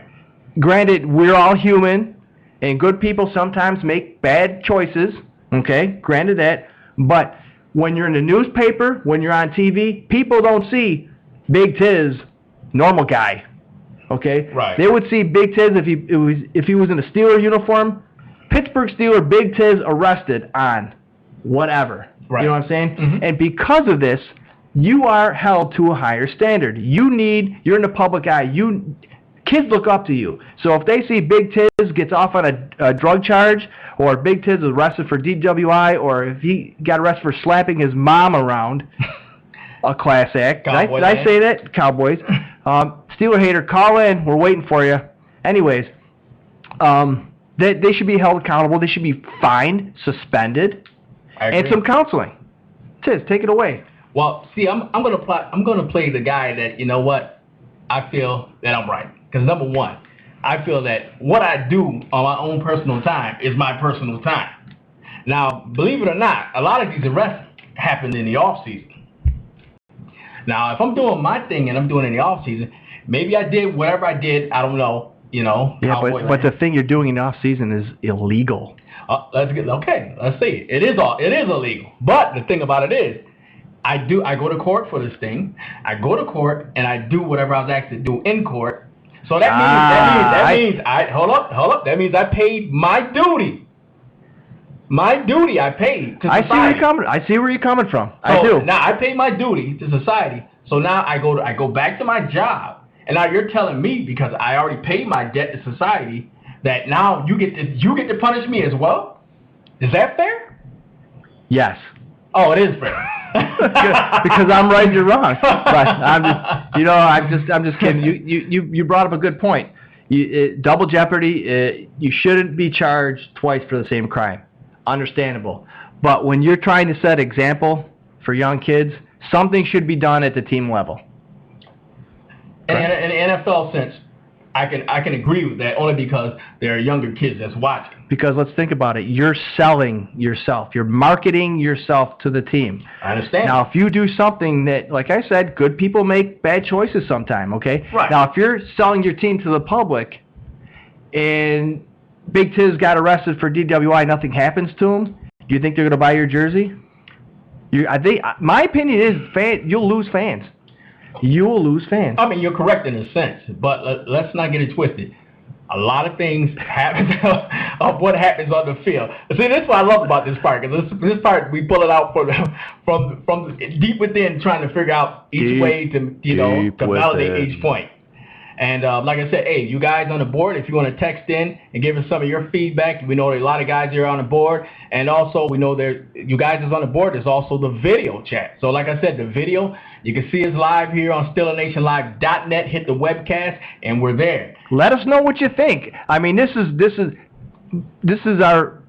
S1: Granted, we're all human, and good people sometimes make bad choices, okay? Granted that. But when you're in the newspaper, when you're on TV, people don't see Big Tiz, normal guy, okay?
S3: Right.
S1: They would see Big Tiz if he was in a Steeler uniform, Pittsburgh Steeler, Big Tiz arrested on whatever.
S3: Right.
S1: You know what I'm saying?
S3: Mm-hmm.
S1: And because of this, you are held to a higher standard. You're in the public eye. Kids look up to you. So if they see Big Tiz gets off on a drug charge, or Big Tiz is arrested for DWI, or if he got arrested for slapping his mom around, a class act. Did I say that? Cowboys. Steeler hater, call in. We're waiting for you. Anyways, they should be held accountable. They should be fined, suspended, and some counseling. Tiz, take it away.
S3: Well, see, I'm gonna play the guy that I feel that I'm right. Because #1, I feel that what I do on my own personal time is my personal time. Now, believe it or not, a lot of these arrests happen in the off season. Now, if I'm doing my thing and I'm doing it in the off season, maybe I did whatever I did. I don't know.
S1: Yeah, but the thing you're doing in off season is illegal.
S3: Let's see. It is illegal. But the thing about it is, I go to court for this thing. I go to court and I do whatever I was asked to do in court. So that means hold up. That means I paid my duty. My duty I paid to society.
S1: I see where you're coming from.
S3: So
S1: I do.
S3: Now I paid my duty to society. So now I go back to my job. And now you're telling me, because I already paid my debt to society, that now you get to punish me as well? Is that fair?
S1: Yes.
S3: Oh, it is fair.
S1: Because I'm right, you're wrong. But I'm just kidding. You brought up a good point. Double jeopardy. You shouldn't be charged twice for the same crime. Understandable. But when you're trying to set example for young kids, something should be done at the team level.
S3: In the NFL sense, I can agree with that only because there are younger kids that's watching.
S1: Because let's think about it. You're selling yourself. You're marketing yourself to the team.
S3: I understand.
S1: Now, if you do something that, like I said, good people make bad choices sometime, okay?
S3: Right.
S1: Now, if you're selling your team to the public and Big Tiz got arrested for DWI, nothing happens to him, do you think they're going to buy your jersey? My opinion is you'll lose fans. you will lose fans.
S3: I mean, you're correct in a sense, but let's not get it twisted. A lot of things happen of what happens on the field. See, this is what I love about this part, because this part we pull it out from deep within, trying to figure out each way to validate each point. And like I said, hey, you guys on the board, if you want to text in and give us some of your feedback, we know there are a lot of guys here on the board, and also we know you guys is on the board. There's also the video chat. So like I said, the video, you can see us live here on Steelernationlive.net. Hit the webcast, and we're there.
S1: Let us know what you think. I mean, this is our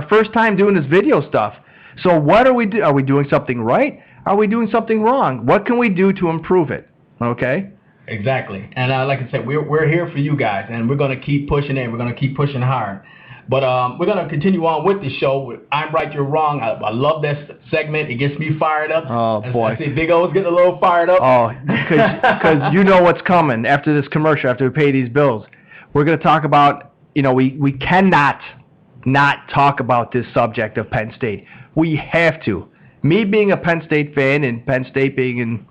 S1: first time doing this video stuff. So what are we doing? Are we doing something right? Are we doing something wrong? What can we do to improve it? Okay.
S3: Exactly. And like I said, we're here for you guys, and we're going to keep pushing it. We're going to keep pushing hard. But we're going to continue on with the show. I'm right, you're wrong. I love that segment. It gets me fired up.
S1: Oh, boy.
S3: I see Big O's getting a little fired up.
S1: Oh, because you know what's coming after this commercial, after we pay these bills. We're going to talk about, we cannot not talk about this subject of Penn State. We have to. Me being a Penn State fan and Penn State being in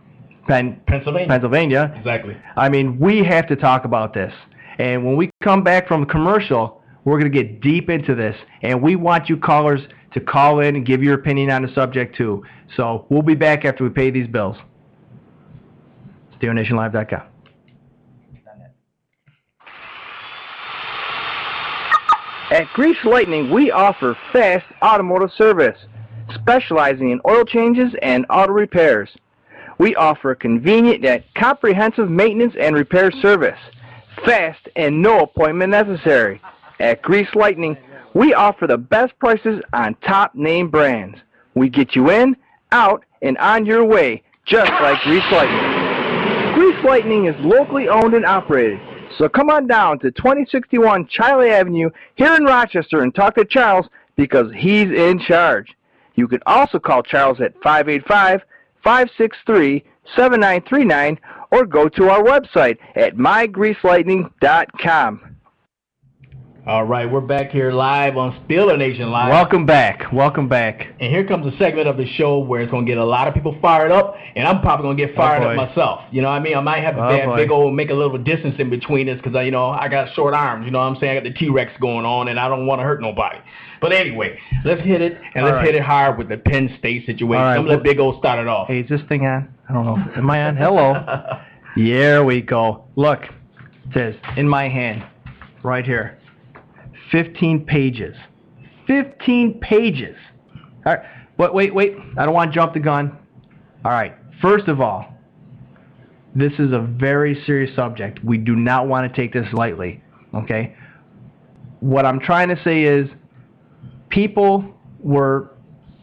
S1: Pennsylvania.
S3: Exactly.
S1: I mean, we have to talk about this. And when we come back from the commercial, we're going to get deep into this. And we want you callers to call in and give your opinion on the subject too. So we'll be back after we pay these bills. Steelernationlive.com. At Grease Lightning, we offer fast automotive service, specializing in oil changes and auto repairs. We offer a convenient yet comprehensive maintenance and repair service, fast and no appointment necessary. At Grease Lightning, we offer the best prices on top name brands. We get you in, out, and on your way, just like Grease Lightning. Grease Lightning is locally owned and operated, so come on down to 2061 Charlie Avenue here in Rochester and talk to Charles, because he's in charge. You can also call Charles at 585-563-7939 or go to our website at mygreaselightning.com.
S3: All right, we're back here live on Steeler Nation Live.
S1: Welcome back. Welcome back.
S3: And here comes a segment of the show where it's going to get a lot of people fired up, and I'm probably going to get fired up myself. You know what I mean? I might have to make a little distance in between this because, I got short arms. You know what I'm saying? I got the T-Rex going on, and I don't want to hurt nobody. But anyway, let's hit it, and let's hit it hard with the Penn State situation. I'm going to let Big O start it off.
S1: Hey, is this thing on? I don't know. Am I on? Hello. There we go. Look, it says in my hand, right here, 15 pages. 15 pages. All right. But wait. I don't want to jump the gun. All right. First of all, this is a very serious subject. We do not want to take this lightly. Okay? What I'm trying to say is people were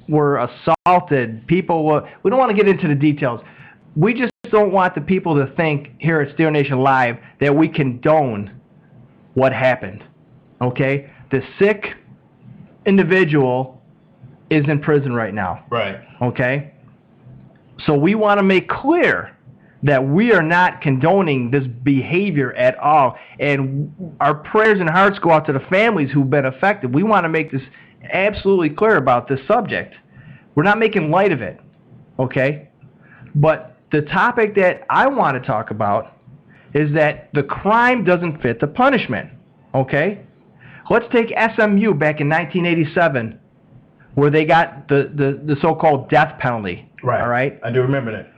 S1: assaulted. We don't want to get into the details. We just don't want the people to think here at Steeler Nation Live that we condone what happened. Okay? The sick individual is in prison right now.
S3: Right.
S1: Okay? So we want to make clear that we are not condoning this behavior at all. And our prayers and hearts go out to the families who've been affected. We want to make this absolutely clear about this subject. We're not making light of it. Okay? But the topic that I want to talk about is that the crime doesn't fit the punishment. Okay? Let's take SMU back in 1987, where they got the so-called death penalty.
S3: Right.
S1: All right?
S3: I do remember that.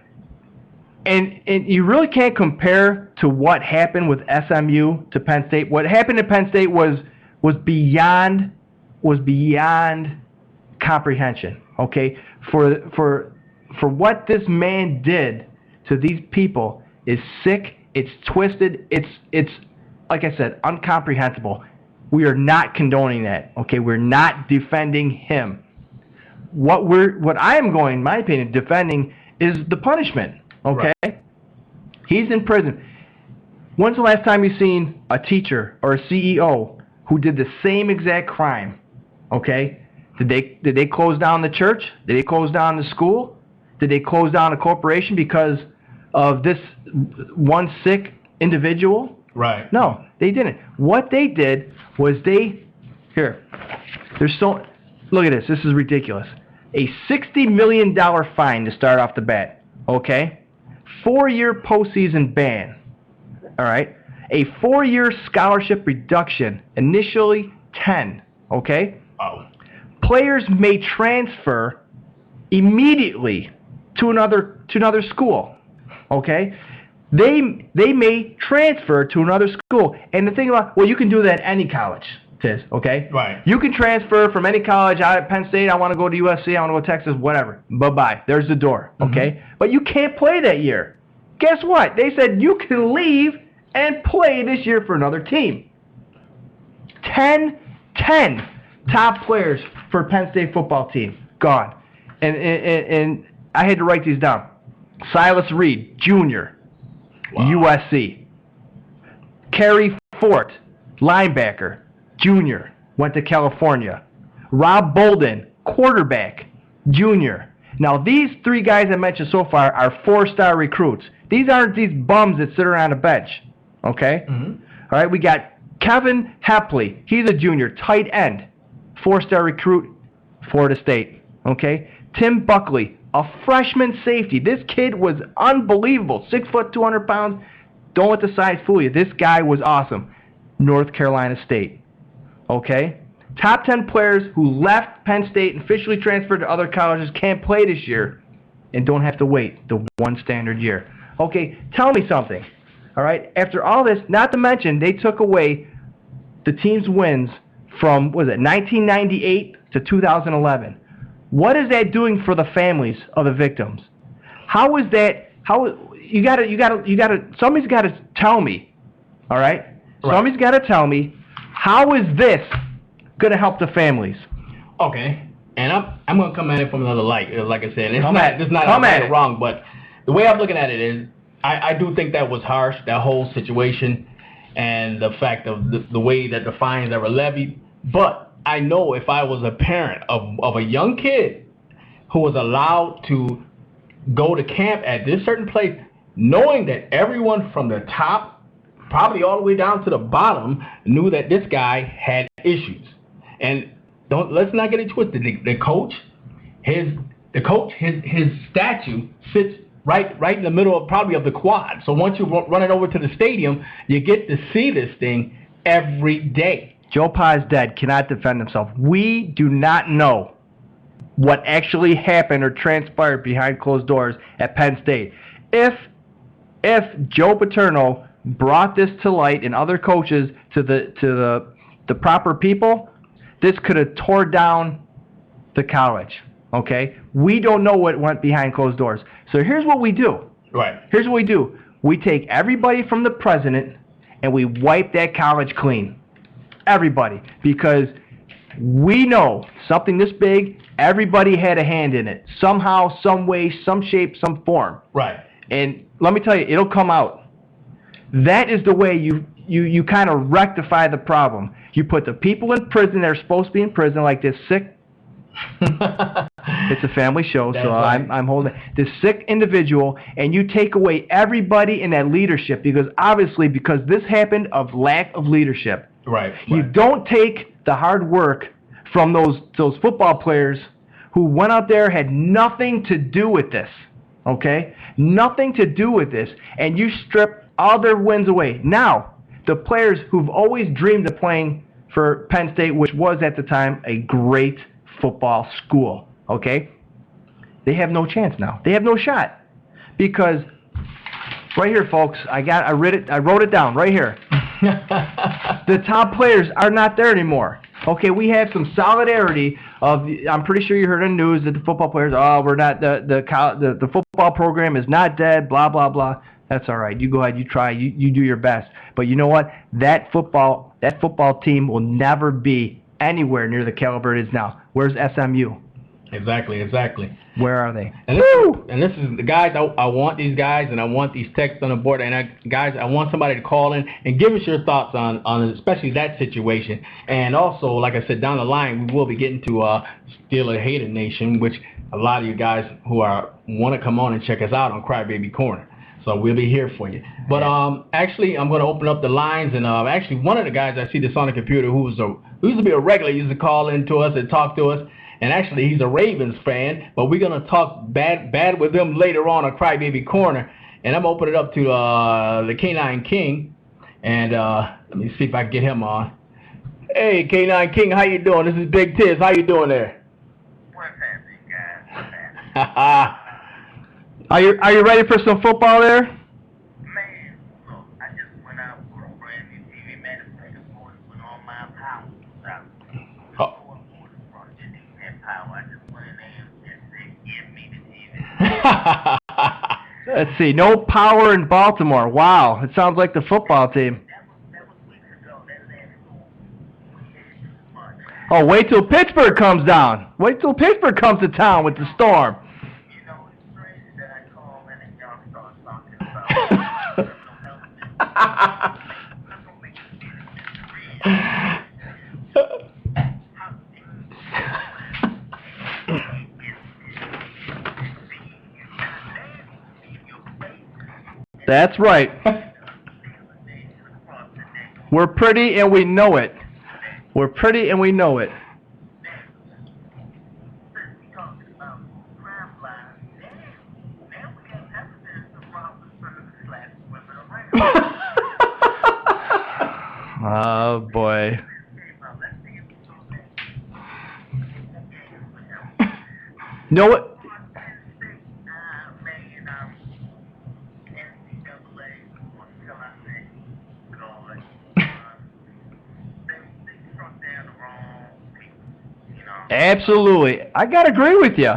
S1: And you really can't compare to what happened with SMU to Penn State. What happened at Penn State was beyond comprehension. Okay? For what this man did to these people is sick. It's twisted. It's like I said, incomprehensible. We are not condoning that. Okay? We're not defending him. What I am going, in my opinion, defending is the punishment. Okay? Right. He's in prison. When's the last time you've seen a teacher or a CEO who did the same exact crime? Okay? Did they close down the church? Did they close down the school? Did they close down a corporation because of this one sick individual?
S3: Right.
S1: No, they didn't. What they did was look at this. This is ridiculous. A $60 million fine to start off the bat. Okay? 4-year postseason ban. All right? A 4-year scholarship reduction, initially 10. Okay?
S3: Oh.
S1: Players may transfer immediately to another school. Okay? They may transfer to another school. And the thing about, well, you can do that at any college, Tiz, okay?
S3: Right.
S1: You can transfer from any college out at Penn State. I want to go to USC. I want to go to Texas, whatever. Bye-bye. There's the door, okay? But you can't play that year. Guess what? They said you can leave and play this year for another team. 10 top players for Penn State football team gone. And I had to write these down. Silas Reed, Jr., USC. Kerry Fort, linebacker, junior, went to California. Rob Bolden, quarterback, junior. Now, these 3 guys I mentioned so far are 4-star recruits. These aren't these bums that sit around a bench, okay? All right, we got Kevin Hepley. He's a junior, tight end, 4-star recruit, Florida State, okay? Tim Buckley, a freshman safety. This kid was unbelievable. 6 foot, 200 pounds. Don't let the size fool you. This guy was awesome. North Carolina State. Okay? Top 10 players who left Penn State and officially transferred to other colleges can't play this year and don't have to wait the 1 standard year. Okay, tell me something. All right? After all this, not to mention they took away the team's wins from, 1998 to 2011. What is that doing for the families of the victims? How is that? Somebody's got to tell me. All right? Somebody's got to tell me, how is this going to help the families?
S3: Okay, and I'm going to come at it from another light. Like I said, it's not right or wrong, but the way I'm looking at it is, I do think that was harsh, that whole situation, and the fact of the way that the fines that were levied. But I know if I was a parent of a young kid who was allowed to go to camp at this certain place, knowing that everyone from the top, probably all the way down to the bottom, knew that this guy had issues. And let's not get it twisted. The coach, his statue sits right in the middle of probably of the quad. So once you run it over to the stadium, you get to see this thing every day.
S1: Joe Pa's dead, cannot defend himself. We do not know what actually happened or transpired behind closed doors at Penn State. If Joe Paterno brought this to light and other coaches to the proper people, this could have tore down the college. Okay? We don't know what went behind closed doors. So here's what we do.
S3: Right.
S1: Here's what we do. We take everybody from the president and we wipe that college clean. Everybody. Because we know something this big, everybody had a hand in it. Somehow, some way, some shape, some form.
S3: Right.
S1: And let me tell you, it'll come out. That is the way you kind of rectify the problem. You put the people in prison that are supposed to be in prison, like this sick. It's a family show, so right. I'm holding it. This sick individual, and you take away everybody in that leadership because this happened of lack of leadership.
S3: Right.
S1: You don't take the hard work from those football players who went out there, had nothing to do with this. Okay? Nothing to do with this, and you strip all their wins away. Now, the players who've always dreamed of playing for Penn State, which was at the time a great football school, okay? They have no chance now. They have no shot. Because right here, folks, I wrote it down right here. The top players are not there anymore. Okay, we have some solidarity of, I'm pretty sure you heard in the news that the football players, we're not, the football program is not dead, blah, blah, blah. That's all right. You go ahead, you try, you do your best. But you know what? That football team will never be anywhere near the caliber it is now. Where's SMU?
S3: Exactly.
S1: Where are they?
S3: And this is the guys. I want these guys, and I want these texts on the board. And I want somebody to call in and give us your thoughts on especially that situation. And also, like I said, down the line, we will be getting to Steeler Hater Nation, which a lot of you guys who want to come on and check us out on Crybaby Corner. So we'll be here for you. But actually, I'm going to open up the lines, and actually, one of the guys I see this on the computer who used to be a regular, used to call in to us and talk to us. And actually, he's a Ravens fan, but we're going to talk bad with him later on Crybaby Corner. and I'm opening it up to the Canine King, and let me see if I can get him on. Hey, Canine King, how you doing? This is Big Tiz. How you doing there?
S6: What's happening, guys? What's happening?
S1: Are you ready for some football there?
S6: Man, look, I just went out for a brand new TV. Matter of fact, I'm going to put on my power. I just went in there and said, give me the TV.
S1: Let's see. No power in Baltimore. Wow. It sounds like the football team.
S6: That was weeks ago. That lasted for
S1: Oh, wait till Pittsburgh comes down. Wait till Pittsburgh comes to town with the storm.
S6: You know, it's crazy that I call and then y'all start talking about
S1: That's right. We're pretty and we know it. We're pretty and we know it. Oh boy. Know what? Absolutely. I gotta agree with you.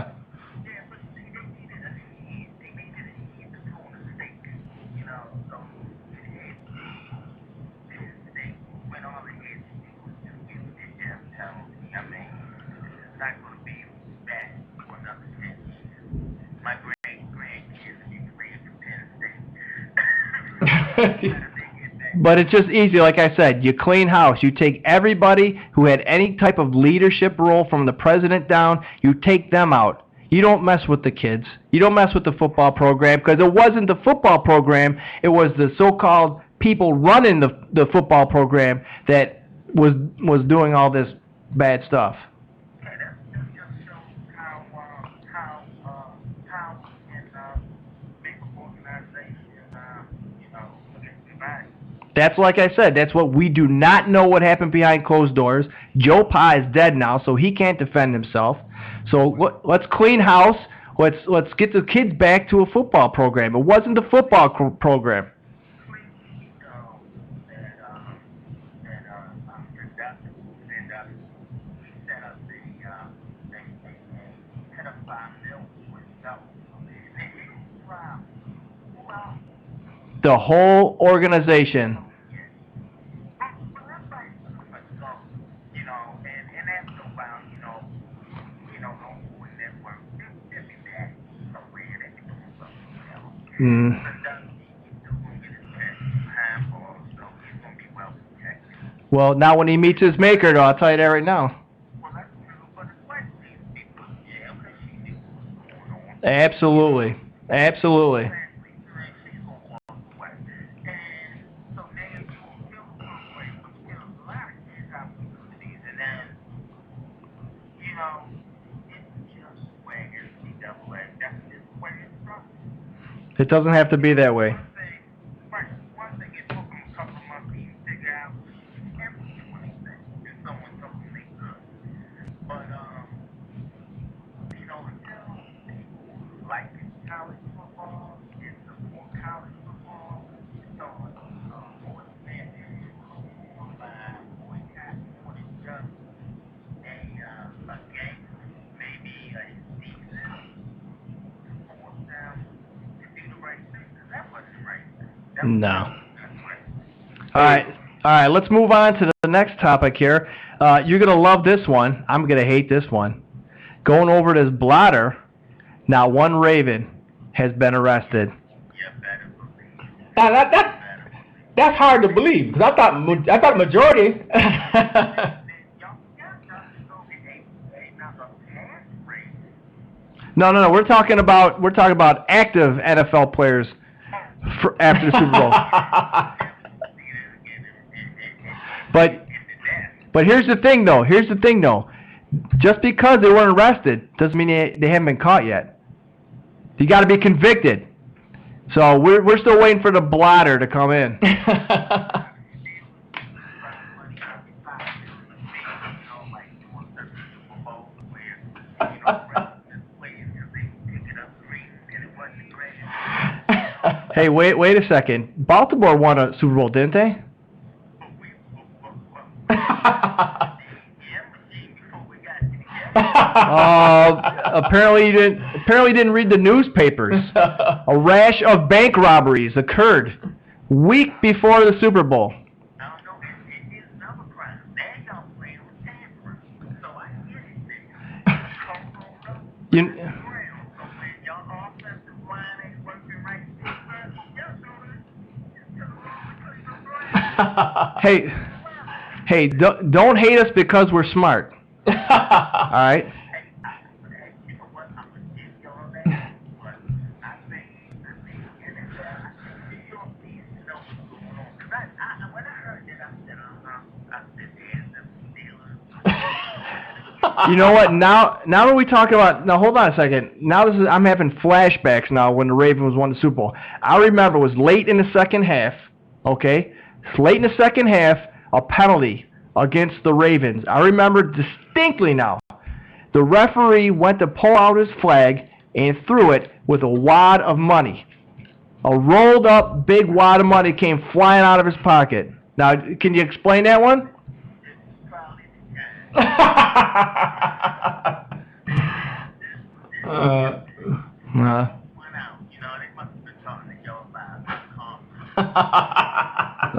S1: But it's just easy, like I said. You clean house. You take everybody who had any type of leadership role from the president down, you take them out. You don't mess with the kids. You don't mess with the football program, because it wasn't the football program. It was the so-called people running the football program that was doing all this bad stuff. That's like I said, that's what we do not know what happened behind closed doors. Joe Pa is dead now, so he can't defend himself. So let's clean house. Let's get the kids back to a football program. It wasn't the football program. The whole organization. Well, now when he meets his maker, though, I'll tell you that right now. Absolutely. Absolutely. It doesn't have to be that way. No. All right. Let's move on to the next topic here. You're gonna love this one. I'm gonna hate this one. Going over this blotter. Now, one Raven has been arrested.
S3: Now that's hard to believe, because I thought majority.
S1: No. We're talking about active NFL players after the Super Bowl. But here's the thing, though. Just because they weren't arrested doesn't mean they haven't been caught yet. You got to be convicted. So we're still waiting for the blotter to come in. Hey, wait a second. Baltimore won a Super Bowl, didn't they? Apparently you didn't read the newspapers. A rash of bank robberies occurred week before the Super Bowl. Hey, don't hate us because we're smart. All right. You know what? Now that we talk about, now hold on a second. Now I'm having flashbacks now when the Ravens won the Super Bowl. I remember it was late in the second half. Okay, it's late in the second half, a penalty against the Ravens. I remember distinctly now. The referee went to pull out his flag and threw it with a wad of money. A rolled up big wad of money came flying out of his pocket. Now, can you explain that one?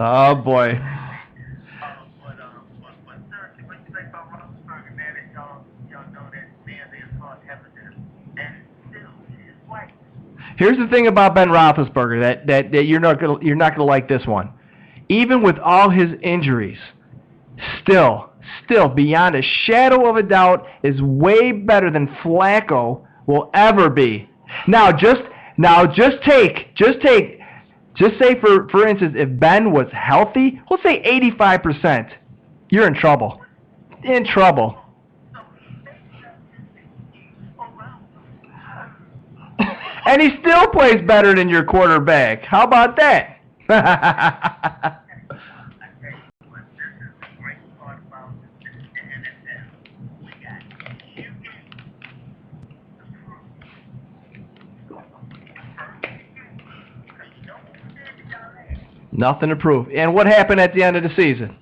S1: Oh boy. Here's the thing about Ben Roethlisberger that you're not gonna like this one. Even with all his injuries, still beyond a shadow of a doubt is way better than Flacco will ever be. Now just say for instance, if Ben was healthy, let's say 85%, you're in trouble. In trouble. And he still plays better than your quarterback. How about that? Nothing to prove. And what happened at the end of the season?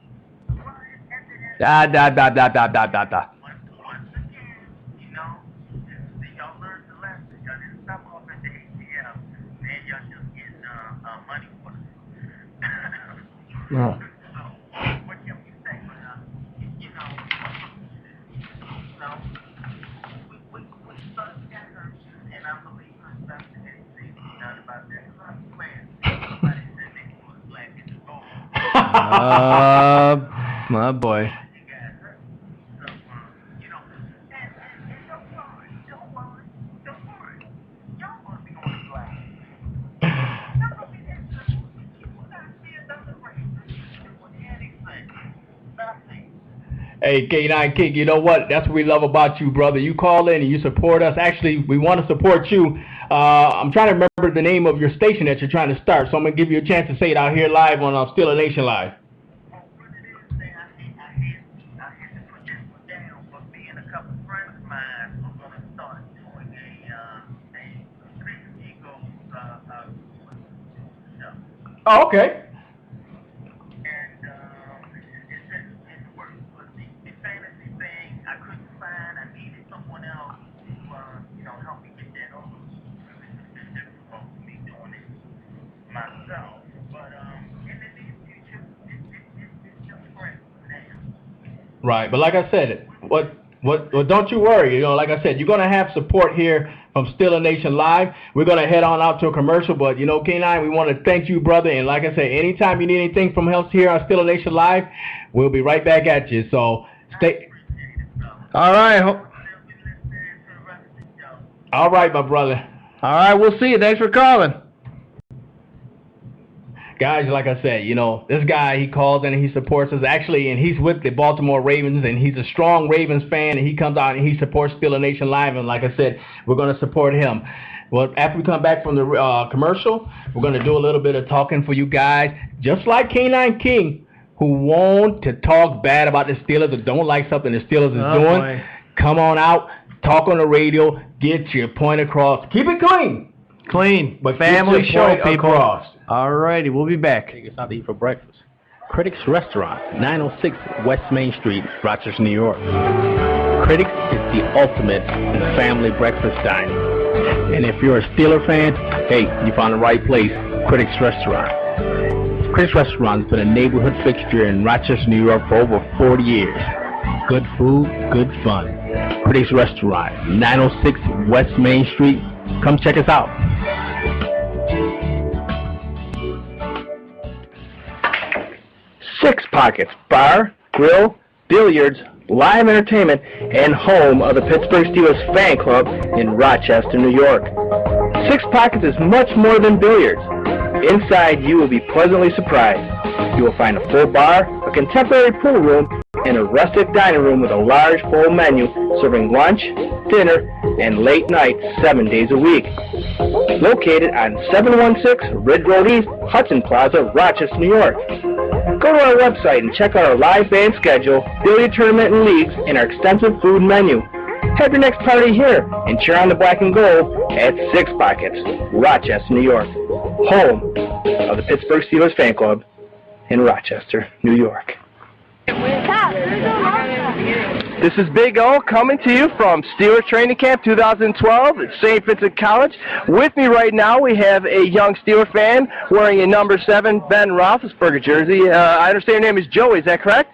S1: Oh. My boy. Hey, K9 King, you know what? That's what we love about you, brother. You call in and you support us. Actually, we want to support you. I'm trying to remember the name of your station that you're trying to start, so I'm going to give you a chance to say it out here live on Steeler Nation Live. Oh, okay. Right, but like I said, what don't you worry. You know, like I said, you're gonna have support here from Steeler Nation Live. We're gonna head on out to a commercial, but you know, K9, we want to thank you, brother. And like I said, anytime you need anything from us here on Steeler Nation Live, we'll be right back at you. So stay. All right. All right, my brother. All right, we'll see you. Thanks for calling. Guys, like I said, you know, this guy, he calls in and he supports us. Actually, and he's with the Baltimore Ravens, and he's a strong Ravens fan, and he comes out and he supports Steeler Nation Live, and like I said, we're going to support him.
S3: Well, after we come back from the commercial, we're going to do a little bit of talking for you guys, just like K9 King, who want to talk bad about the Steelers or don't like something the Steelers is doing.
S7: Boy.
S3: Come on out, talk on the radio, get your point across. Keep it clean.
S7: Clean.
S3: But
S7: Family
S3: get your
S7: show,
S3: point
S7: people.
S3: across.
S7: All righty, we'll be back.
S3: Take us out to eat for breakfast. Critics Restaurant, 906 West Main Street, Rochester, New York. Critics is the ultimate in family breakfast dining. And if you're a Steeler fan, hey, you found the right place, Critics Restaurant. Critics Restaurant has been a neighborhood fixture in Rochester, New York for over 40 years. Good food, good fun. Critics Restaurant, 906 West Main Street. Come check us out.
S1: Six Pockets Bar, Grill, Billiards, Live Entertainment, and home of the Pittsburgh Steelers Fan Club in Rochester, New York. Six Pockets is much more than billiards. Inside, you will be pleasantly surprised. You will find a full bar, a contemporary pool room, and a rustic dining room with a large full menu serving lunch, dinner, and late night 7 days a week. Located on 716 Ridge Road East, Hudson Plaza, Rochester, New York. Go to our website and check out our live band schedule, billiard tournament and leagues, and our extensive food menu. Have your next party here and cheer on the black and gold at Six Pockets, Rochester, New York. Home of the Pittsburgh Steelers Fan Club in Rochester, New York. This is Big O coming to you from Steelers Training Camp 2012 at St. Vincent College. With me right now we have a young Steeler fan wearing a number 7 Ben Roethlisberger jersey. I understand your name is Joey, is that correct?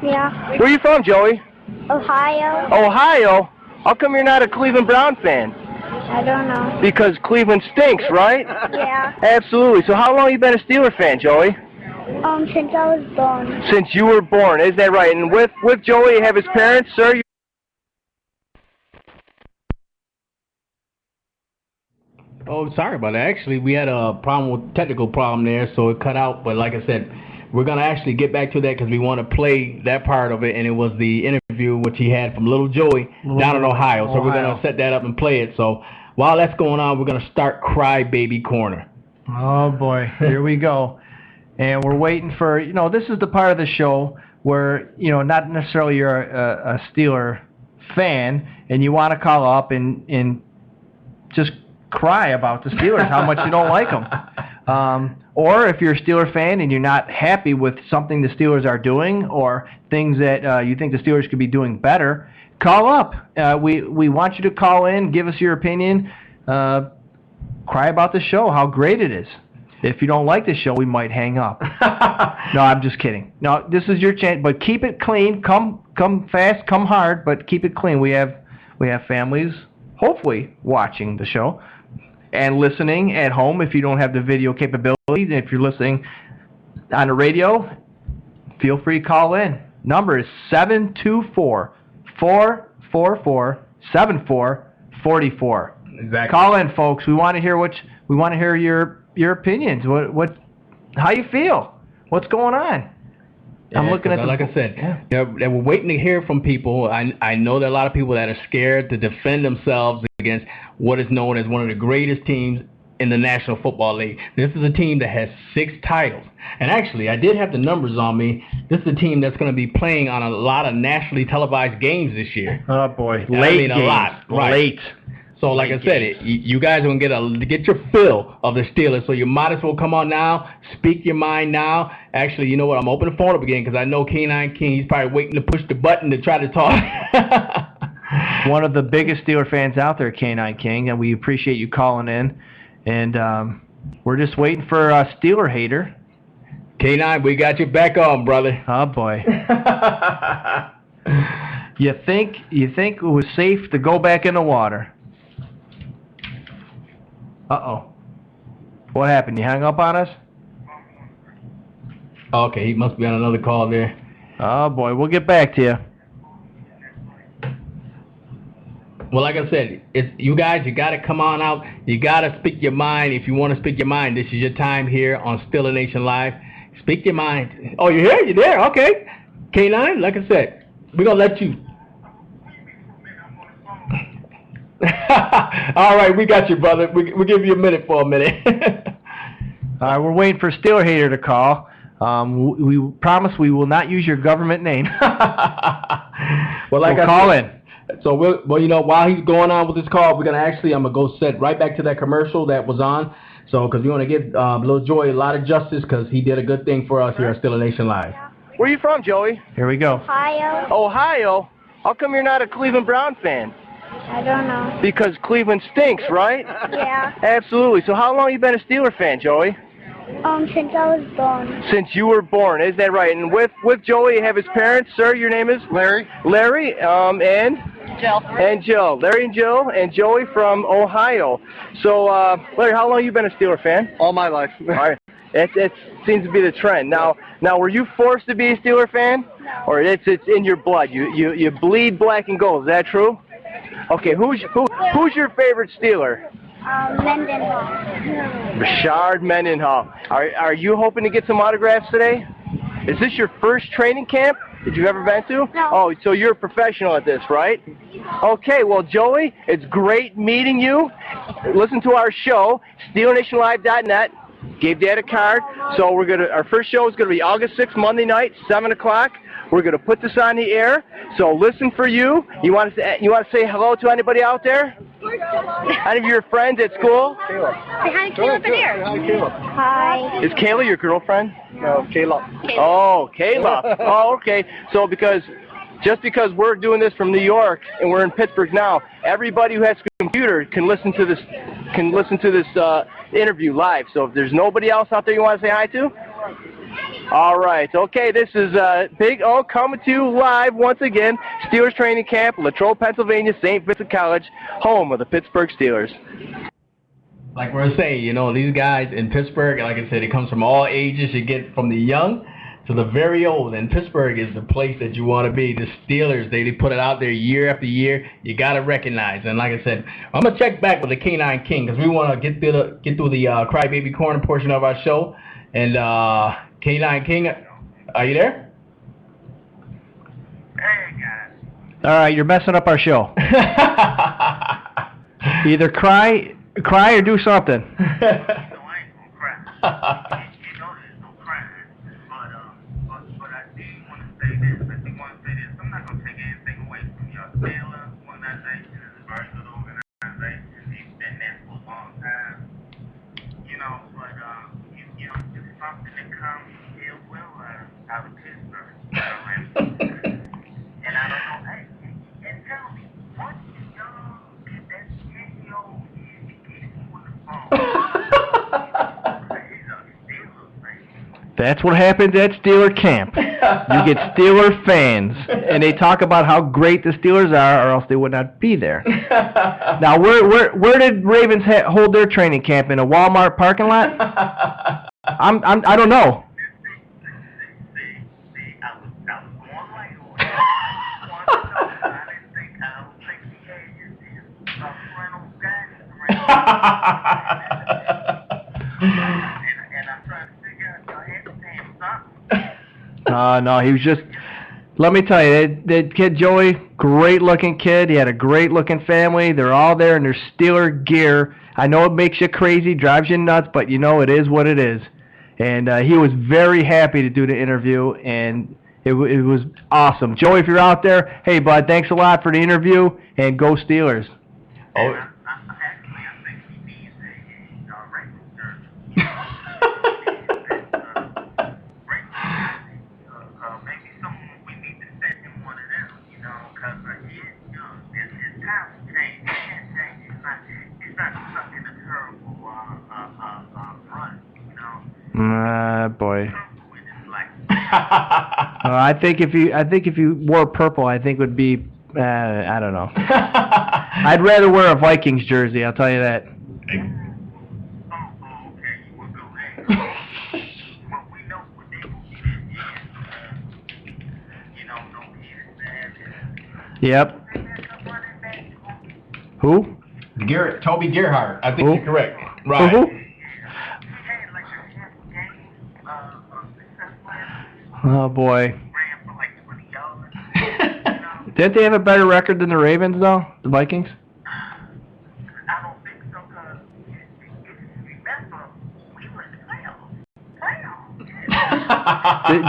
S8: Yeah.
S1: Where are you from, Joey?
S8: Ohio?
S1: Ohio? How come you're not a Cleveland Brown fan?
S8: I don't know.
S1: Because Cleveland stinks, right?
S8: Yeah.
S1: Absolutely. So how long have you been a Steeler fan, Joey?
S8: Since I was born.
S1: Since you were born, is that right? And with Joey, you have his parents, sir?
S3: Oh, sorry about that. Actually, we had a technical problem there, so it cut out. But like I said, we're going to actually get back to that because we want to play that part of it, and it was the interview which he had from little Joey down in Ohio. So we're going to set that up and play it. So while that's going on, we're going to start Crybaby Corner.
S7: Oh, boy. Here we go. And we're waiting for, this is the part of the show where, not necessarily you're a Steeler fan and you want to call up and just cry about the Steelers, how much you don't like them. Or if you're a Steeler fan and you're not happy with something the Steelers are doing or things that you think the Steelers could be doing better, call up. We want you to call in, give us your opinion, cry about the show, how great it is. If you don't like the show, we might hang up. No, I'm just kidding. No, this is your chance, but keep it clean. Come fast, come hard, but keep it clean. We have families, hopefully, watching the show and listening at home if you don't have the video capability. If you're listening on the radio, feel free to call in. Number is 724-444-7444.
S3: Exactly.
S7: Call in, folks. We want to hear your opinions. How you feel? What's going on?
S3: Yeah,
S7: I'm looking at
S3: like I said, we're waiting to hear from people. I know there are a lot of people that are scared to defend themselves against what is known as one of the greatest teams in the National Football League. This is a team that has 6 titles. And actually, I did have the numbers on me. This is a team that's going to be playing on a lot of nationally televised games this year.
S7: Oh, boy.
S3: Late games. A lot. Right.
S7: Late.
S3: So, like I said, you guys are going to get your fill of the Steelers, so you might as well come on now, speak your mind now. Actually, you know what? I'm opening the phone up again because I know K9 King, he's probably waiting to push the button to try to talk.
S7: One of the biggest Steeler fans out there, K9 King, and we appreciate you calling in. And we're just waiting for a Steeler hater.
S3: K9, we got your back on, brother.
S7: Oh, boy. You think it was safe to go back in the water? Uh-oh. What happened? You hung up on us?
S3: Okay, he must be on another call there.
S7: Oh, boy. We'll get back to you.
S3: Well, like I said, you guys, you got to come on out. You got to speak your mind. If you want to speak your mind, this is your time here on Steeler Nation Live. Speak your mind. Oh, you're here? You're there? Okay. K9, like I said, we're going to let you. All right, we got you, brother. We'll give you a minute for a minute.
S7: We're waiting for Steeler Hater to call. We promise we will not use your government name.
S3: Well, like
S7: we'll
S3: I
S7: call
S3: said,
S7: in.
S3: So well, you know, while he's going on with this call, I'm gonna go set right back to that commercial that was on. So, because we want to give little Joey a lot of justice, because he did a good thing for us here at Steeler Nation Live.
S1: Where are you from, Joey?
S7: Here we go.
S8: Ohio.
S1: Ohio? How come you're not a Cleveland Brown fan?
S8: I don't know.
S1: Because Cleveland stinks, right?
S8: Yeah.
S1: Absolutely. So how long you been a Steeler fan, Joey?
S8: Since I was born.
S1: Since you were born, is that right? And with Joey, you have his parents. Sir, your name is?
S5: Larry?
S1: Larry, and?
S9: Jill.
S1: And Jill. Larry and Jill, and Joey from Ohio. So, Larry, how long you been a Steeler fan?
S5: All my life.
S1: All right. It seems to be the trend. Now, were you forced to be a Steeler fan?
S8: No.
S1: Or it's in your blood? You bleed black and gold. Is that true? Okay. Who's your favorite Steeler?
S8: Mendenhall.
S1: Rashard Mendenhall. Are you hoping to get some autographs today? Is this your first training camp that you've ever been to?
S8: No.
S1: Oh, so you're a professional at this, right? Okay, well, Joey, it's great meeting you. Listen to our show, Steelernationlive.net. Gave Dad a card. So our first show is gonna be August 6th, Monday night, 7 o'clock. We're gonna put this on the air. So listen for you. You want to say hello to anybody out there? Any of your friends at school?
S9: Say hi to Caleb in here.
S8: Hi.
S1: Is Kayla your girlfriend?
S5: No, Caleb.
S1: Oh, Kayla. Oh, okay. So just because we're doing this from New York and we're in Pittsburgh now, everybody who has a computer can listen to this interview live. So if there's nobody else out there you want to say hi to? All right. Okay, this is Big O coming to you live once again. Steelers training camp, Latrobe, Pennsylvania, St. Vincent College, home of the Pittsburgh Steelers.
S3: Like we're saying, you know, these guys in Pittsburgh, like I said, it comes from all ages. You get from the young to the very old, and Pittsburgh is the place that you want to be. The Steelers, they put it out there year after year. You got to recognize. And like I said, I'm going to check back with the K9 King, because we want to get through the Crybaby Corner portion of our show. And K9 King, are you there?
S6: Hey, guys.
S7: All right, you're messing up our show. Either cry or do something.
S6: No, I ain't gonna cry. You know there's no crying. But I do want to say this. I'm not gonna take anything away from your Steelers organization. It's a very good organization. You've been there for a long time. You know, but you know, it's something that comes ill will out of Pittsburgh. And I don't know. Hey, and tell me, what did y'all get that 10-year-old kid to get you on the phone? He's a Steelers fan.
S7: That's what happens at Steeler camp. You get Steeler fans, and they talk about how great the Steelers are, or else they would not be there. Now, where did Ravens hold their training camp? In a Walmart parking lot? I don't know. No, he was just, let me tell you, that kid Joey, great looking kid. He had a great looking family. They're all there in their Steeler gear. I know it makes you crazy, drives you nuts, but you know it is what it is. And he was very happy to do the interview, and it was awesome. Joey, if you're out there, hey, bud, thanks a lot for the interview, and go Steelers.
S6: Oh. Actually, I think he needs a rectal surgery. Maybe we need to set him one of them, you know, because he is young. His times change. He can't change. He's not stuck in a terrible run, you know.
S7: Boy. I think if you wore purple, I think would be I don't know. I'd rather wear a Vikings jersey, I'll tell you that.
S6: Oh, okay, you will go there. Well, we know what they will do. You know, no here.
S7: Yep. Who?
S3: Toby Gerhardt. I think
S7: Who?
S3: you're correct. Right.
S7: Who? Oh boy. Didn't they have a better record than the Ravens though? The Vikings?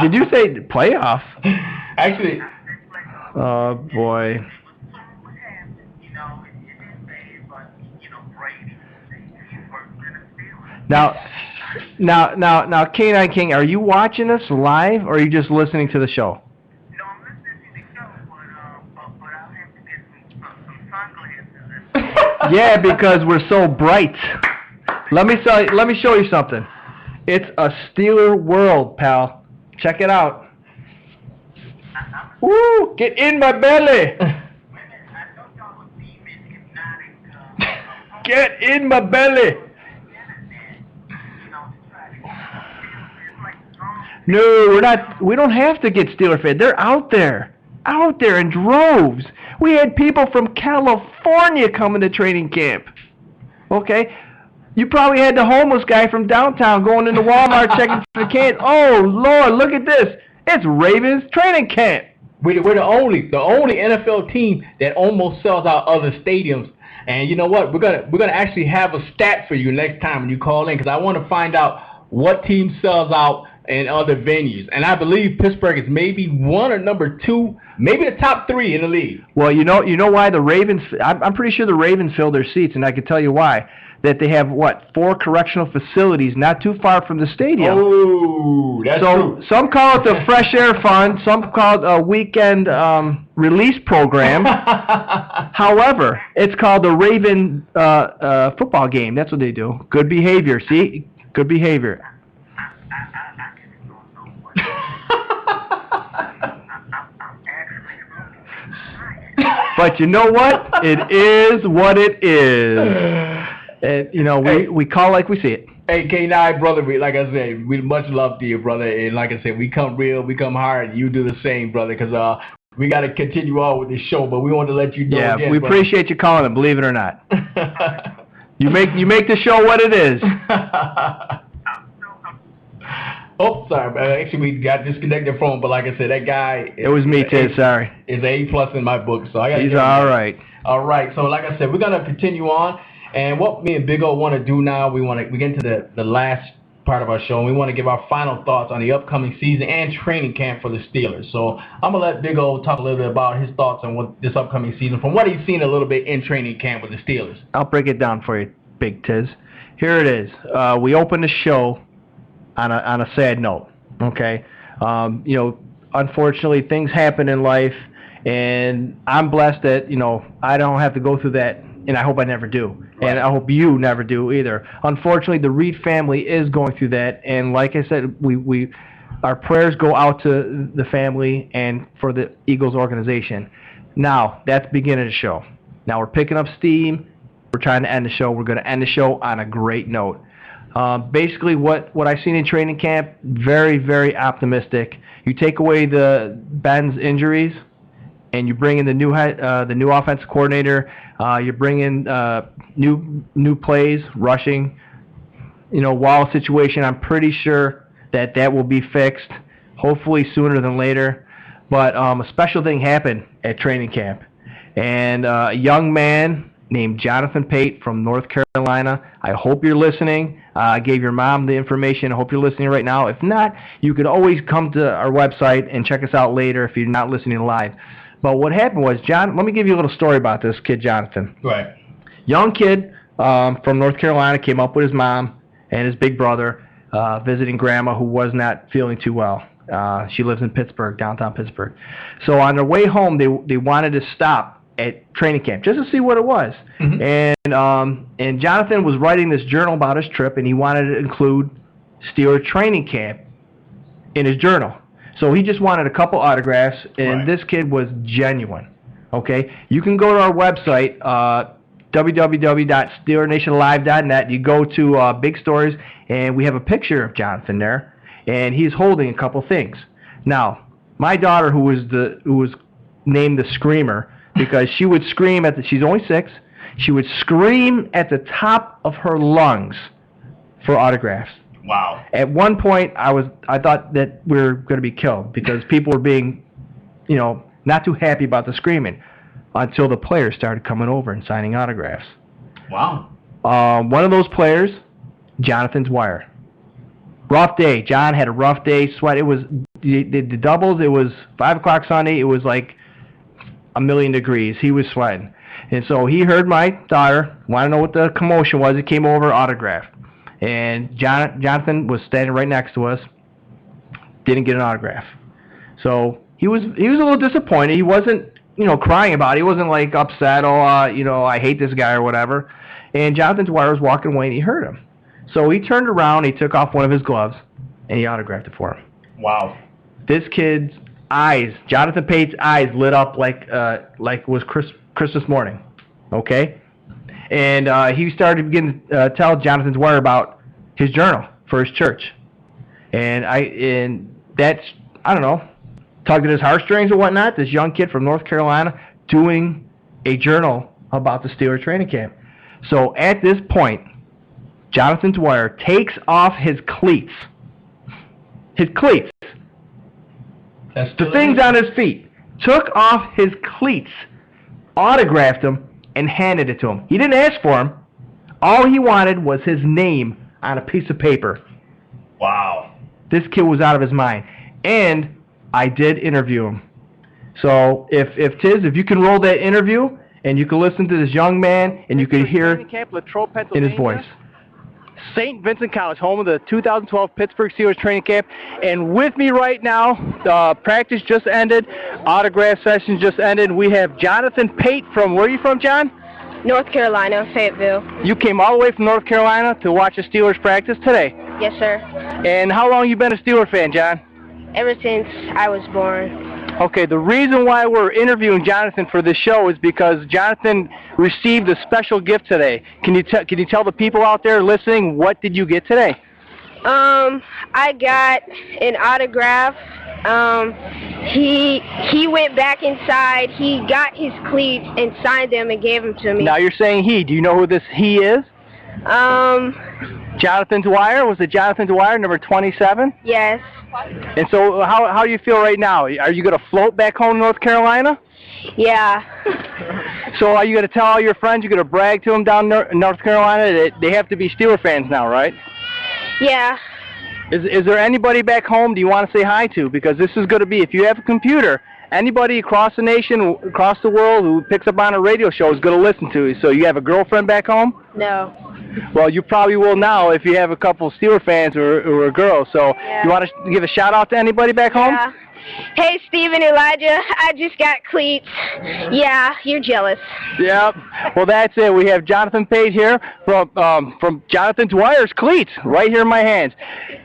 S7: Did you say playoff?
S3: Actually,
S7: oh boy. Now, K9 King, are you watching us live, or are you just listening to the show?
S6: No, I'm listening to the show, but I'll have to get some sunglasses.
S7: Yeah, because we're so bright. Let me show you something. It's a Steeler world, pal. Check it out. Woo! Get in my belly. Get in my belly. No, we're not. We don't have to get Steeler fans. They're out there in droves. We had people from California coming to training camp. Okay, you probably had the homeless guy from downtown going into Walmart checking for the cans. Oh Lord, look at this! It's Ravens training camp.
S3: We're the only NFL team that almost sells out other stadiums. And you know what? We're gonna actually have a stat for you next time when you call in, because I want to find out what team sells out in other venues. And I believe Pittsburgh is maybe one or number two, maybe the top three in the league.
S7: Well, you know why the Ravens? I'm pretty sure the Ravens fill their seats, and I can tell you why. That they have 4 correctional facilities not too far from the stadium.
S3: Oh, that's true.
S7: So some call it the Fresh Air Fund, some call it a weekend release program. However, it's called the Raven football game. That's what they do. Good behavior. See, good behavior. But you know what? It is what it is. And, we call like we see it.
S3: Hey, K9, brother, like I said, we much love to you, brother. And like I said, we come real, we come hard. You do the same, brother, because we got to continue on with this show. But we want to let you know again,
S7: we appreciate you calling it, believe it or not. You make the show what it is.
S3: Oh, sorry. Actually, we got disconnected from him, but like I said, that guy...
S7: It was me, Tiz, sorry.
S3: ...is A+ in my book, so I got to...
S7: He's all right.
S3: All right, so like I said, we're going to continue on, and what me and Big O want to do now, we get into the last part of our show, and we want to give our final thoughts on the upcoming season and training camp for the Steelers. So I'm going to let Big O talk a little bit about his thoughts on what this upcoming season, from what he's seen a little bit in training camp with the Steelers.
S7: I'll break it down for you, Big Tiz. Here it is. We opened the show on a sad note, okay? Unfortunately, things happen in life, and I'm blessed that, I don't have to go through that, and I hope I never do. Right. And I hope you never do either. Unfortunately, the Reed family is going through that, and like I said, our prayers go out to the family and for the Eagles organization. Now, that's the beginning of the show. Now we're picking up steam. We're trying to end the show. We're going to end the show on a great note. Basically, what I've seen in training camp, very, very optimistic. You take away Ben's injuries, and you bring in the new offensive coordinator. You bring in new plays, rushing. Wall situation. I'm pretty sure that will be fixed, hopefully sooner than later. But a special thing happened at training camp, and a young man named Jonathan Pate from North Carolina. I hope you're listening. I gave your mom the information. I hope you're listening right now. If not, you could always come to our website and check us out later if you're not listening live. But what happened was, let me give you a little story about this kid, Jonathan.
S3: Right.
S7: Young kid from North Carolina, came up with his mom and his big brother, visiting grandma who was not feeling too well. She lives in Pittsburgh, downtown Pittsburgh. So on their way home, they wanted to stop at training camp just to see what it was. Mm-hmm. And Jonathan was writing this journal about his trip, and he wanted to include Steeler training camp in his journal. So he just wanted a couple autographs, and This kid was genuine. Okay, you can go to our website, www.steelernationlive.net. You go to Big Stories, and we have a picture of Jonathan there, and he's holding a couple things. Now, my daughter, who was named the Screamer, because she would scream she's only 6, she would scream at the top of her lungs for autographs.
S3: Wow.
S7: At one point, I thought that we were going to be killed because people were being, not too happy about the screaming, until the players started coming over and signing autographs.
S3: Wow.
S7: One of those players, Jonathan's wire. Rough day. John had a rough day. Sweat. It was the doubles. It was 5 o'clock Sunday. It was like a million degrees. He was sweating. And so he heard my daughter, want to know what the commotion was. He came over, autographed. And Jonathan was standing right next to us. Didn't get an autograph. So he was a little disappointed. He wasn't, crying about it. He wasn't like upset, I hate this guy or whatever. And Jonathan Dwyer was walking away and he heard him. So he turned around, he took off one of his gloves, and he autographed it for him.
S3: Wow.
S7: This kid's eyes, Jonathan Pate's eyes lit up like it was Christmas morning, okay? And he started to begin to tell Jonathan Dwyer about his journal for his church. And that's, I don't know, tugged at his heartstrings or whatnot, this young kid from North Carolina doing a journal about the Steeler training camp. So at this point, Jonathan Dwyer takes off his cleats. His cleats. The things on his feet. Took off his cleats, autographed them, and handed it to him. He didn't ask for them. All he wanted was his name on a piece of paper.
S3: Wow.
S7: This kid was out of his mind. And I did interview him. So if you can roll that interview, and you can listen to this young man, and you can hear in his voice.
S1: St. Vincent College, home of the 2012 Pittsburgh Steelers training camp. And with me right now, practice just ended, autograph session just ended. We have Jonathan Pate from, where are you from, John?
S9: North Carolina, Fayetteville.
S1: You came all the way from North Carolina to watch the Steelers practice today?
S9: Yes, sir.
S1: And how long you been a Steeler fan, John?
S9: Ever since I was born.
S1: Okay, the reason why we're interviewing Jonathan for this show is because Jonathan received a special gift today. Can you tell the people out there listening, what did you get today?
S9: I got an autograph. He went back inside. He got his cleats and signed them and gave them to me.
S1: Now you're saying he. Do you know who this he is? Jonathan Dwyer? Was it Jonathan Dwyer, number 27?
S9: Yes.
S1: And so how do you feel right now? Are you going to float back home to North Carolina?
S9: Yeah.
S1: So are you going to tell all your friends, you're going to brag to them down in North Carolina that they have to be Steeler fans now, right?
S9: Yeah.
S1: Is there anybody back home do you want to say hi to? Because this is going to be, if you have a computer, anybody across the nation, across the world who picks up on a radio show is going to listen to you. So you have a girlfriend back home?
S9: No.
S1: Well, you probably will now if you have a couple Steeler fans or a girl. So
S9: yeah.
S1: You want to give a shout out to anybody back home?
S9: Yeah. Hey, Stephen, Elijah, I just got cleats. Yeah, you're jealous.
S1: Yep. Well, that's it. We have Jonathan Pate here from Jonathan Dwyer's cleats right here in my hands.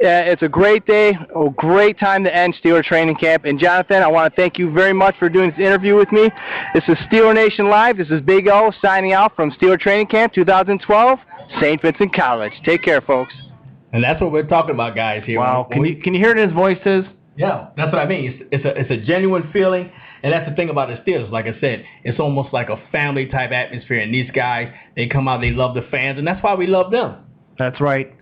S1: It's a great day, a great time to end Steeler training camp. And Jonathan, I want to thank you very much for doing this interview with me. This is Steeler Nation Live. This is Big O signing out from Steeler Training Camp 2012, St. Vincent College. Take care, folks.
S3: And that's what we're talking about, guys. Here.
S7: Wow. Can you hear it in his voice, Tiz?
S3: Yeah, that's what I mean. It's a genuine feeling, and that's the thing about the Steelers. Like I said, it's almost like a family type atmosphere. And these guys, they come out, they love the fans, and that's why we love them.
S7: That's right.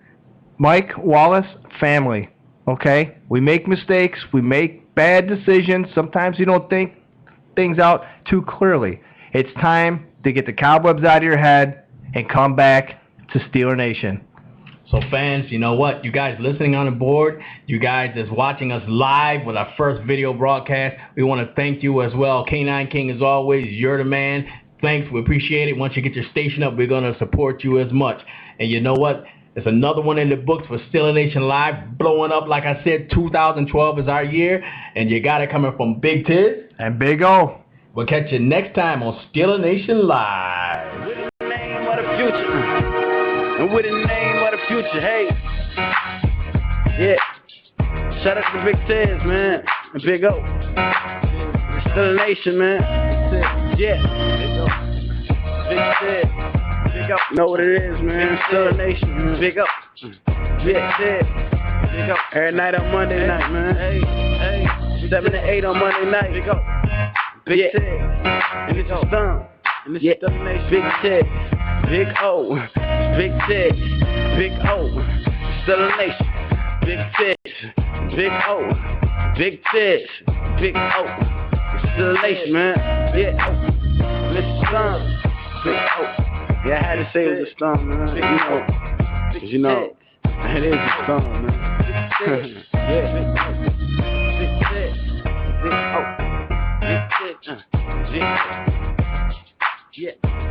S7: Mike Wallace, family. Okay, we make mistakes, we make bad decisions. Sometimes you don't think things out too clearly. It's time to get the cobwebs out of your head and come back to Steeler Nation.
S3: So fans, you know what? You guys listening on the board, you guys that's watching us live with our first video broadcast, we want to thank you as well. K9 King, as always, you're the man. Thanks, we appreciate it. Once you get your station up, we're going to support you as much. And you know what? There's another one in the books for Steeler Nation Live, blowing up. Like I said, 2012 is our year, and you got it coming from Big Tiz
S7: and Big O.
S3: We'll catch you next time on Steeler Nation Live.
S2: With the name of the future, and with the name of the future, hey, yeah. Shout out to Big Tiz, man, and Big O. Steeler Nation, man. Yeah. Big Tiz. Big up, know what it is, man. Steeler Nation, big up. Yeah, big up. Every night on Monday night, man. Hey, 7 to 8 on Monday night. Big up. Big Ted. And it's done. And it's Steeler Nation. Big Ted. Big O. Big Ted. Big O. Steeler Nation. Big Ted. Big O. Big Ted. Big O. Steeler Nation, man. Yeah. And it's done. Big O. Yeah, I had to say it was a storm, man. You know, it is a storm, man. Yeah.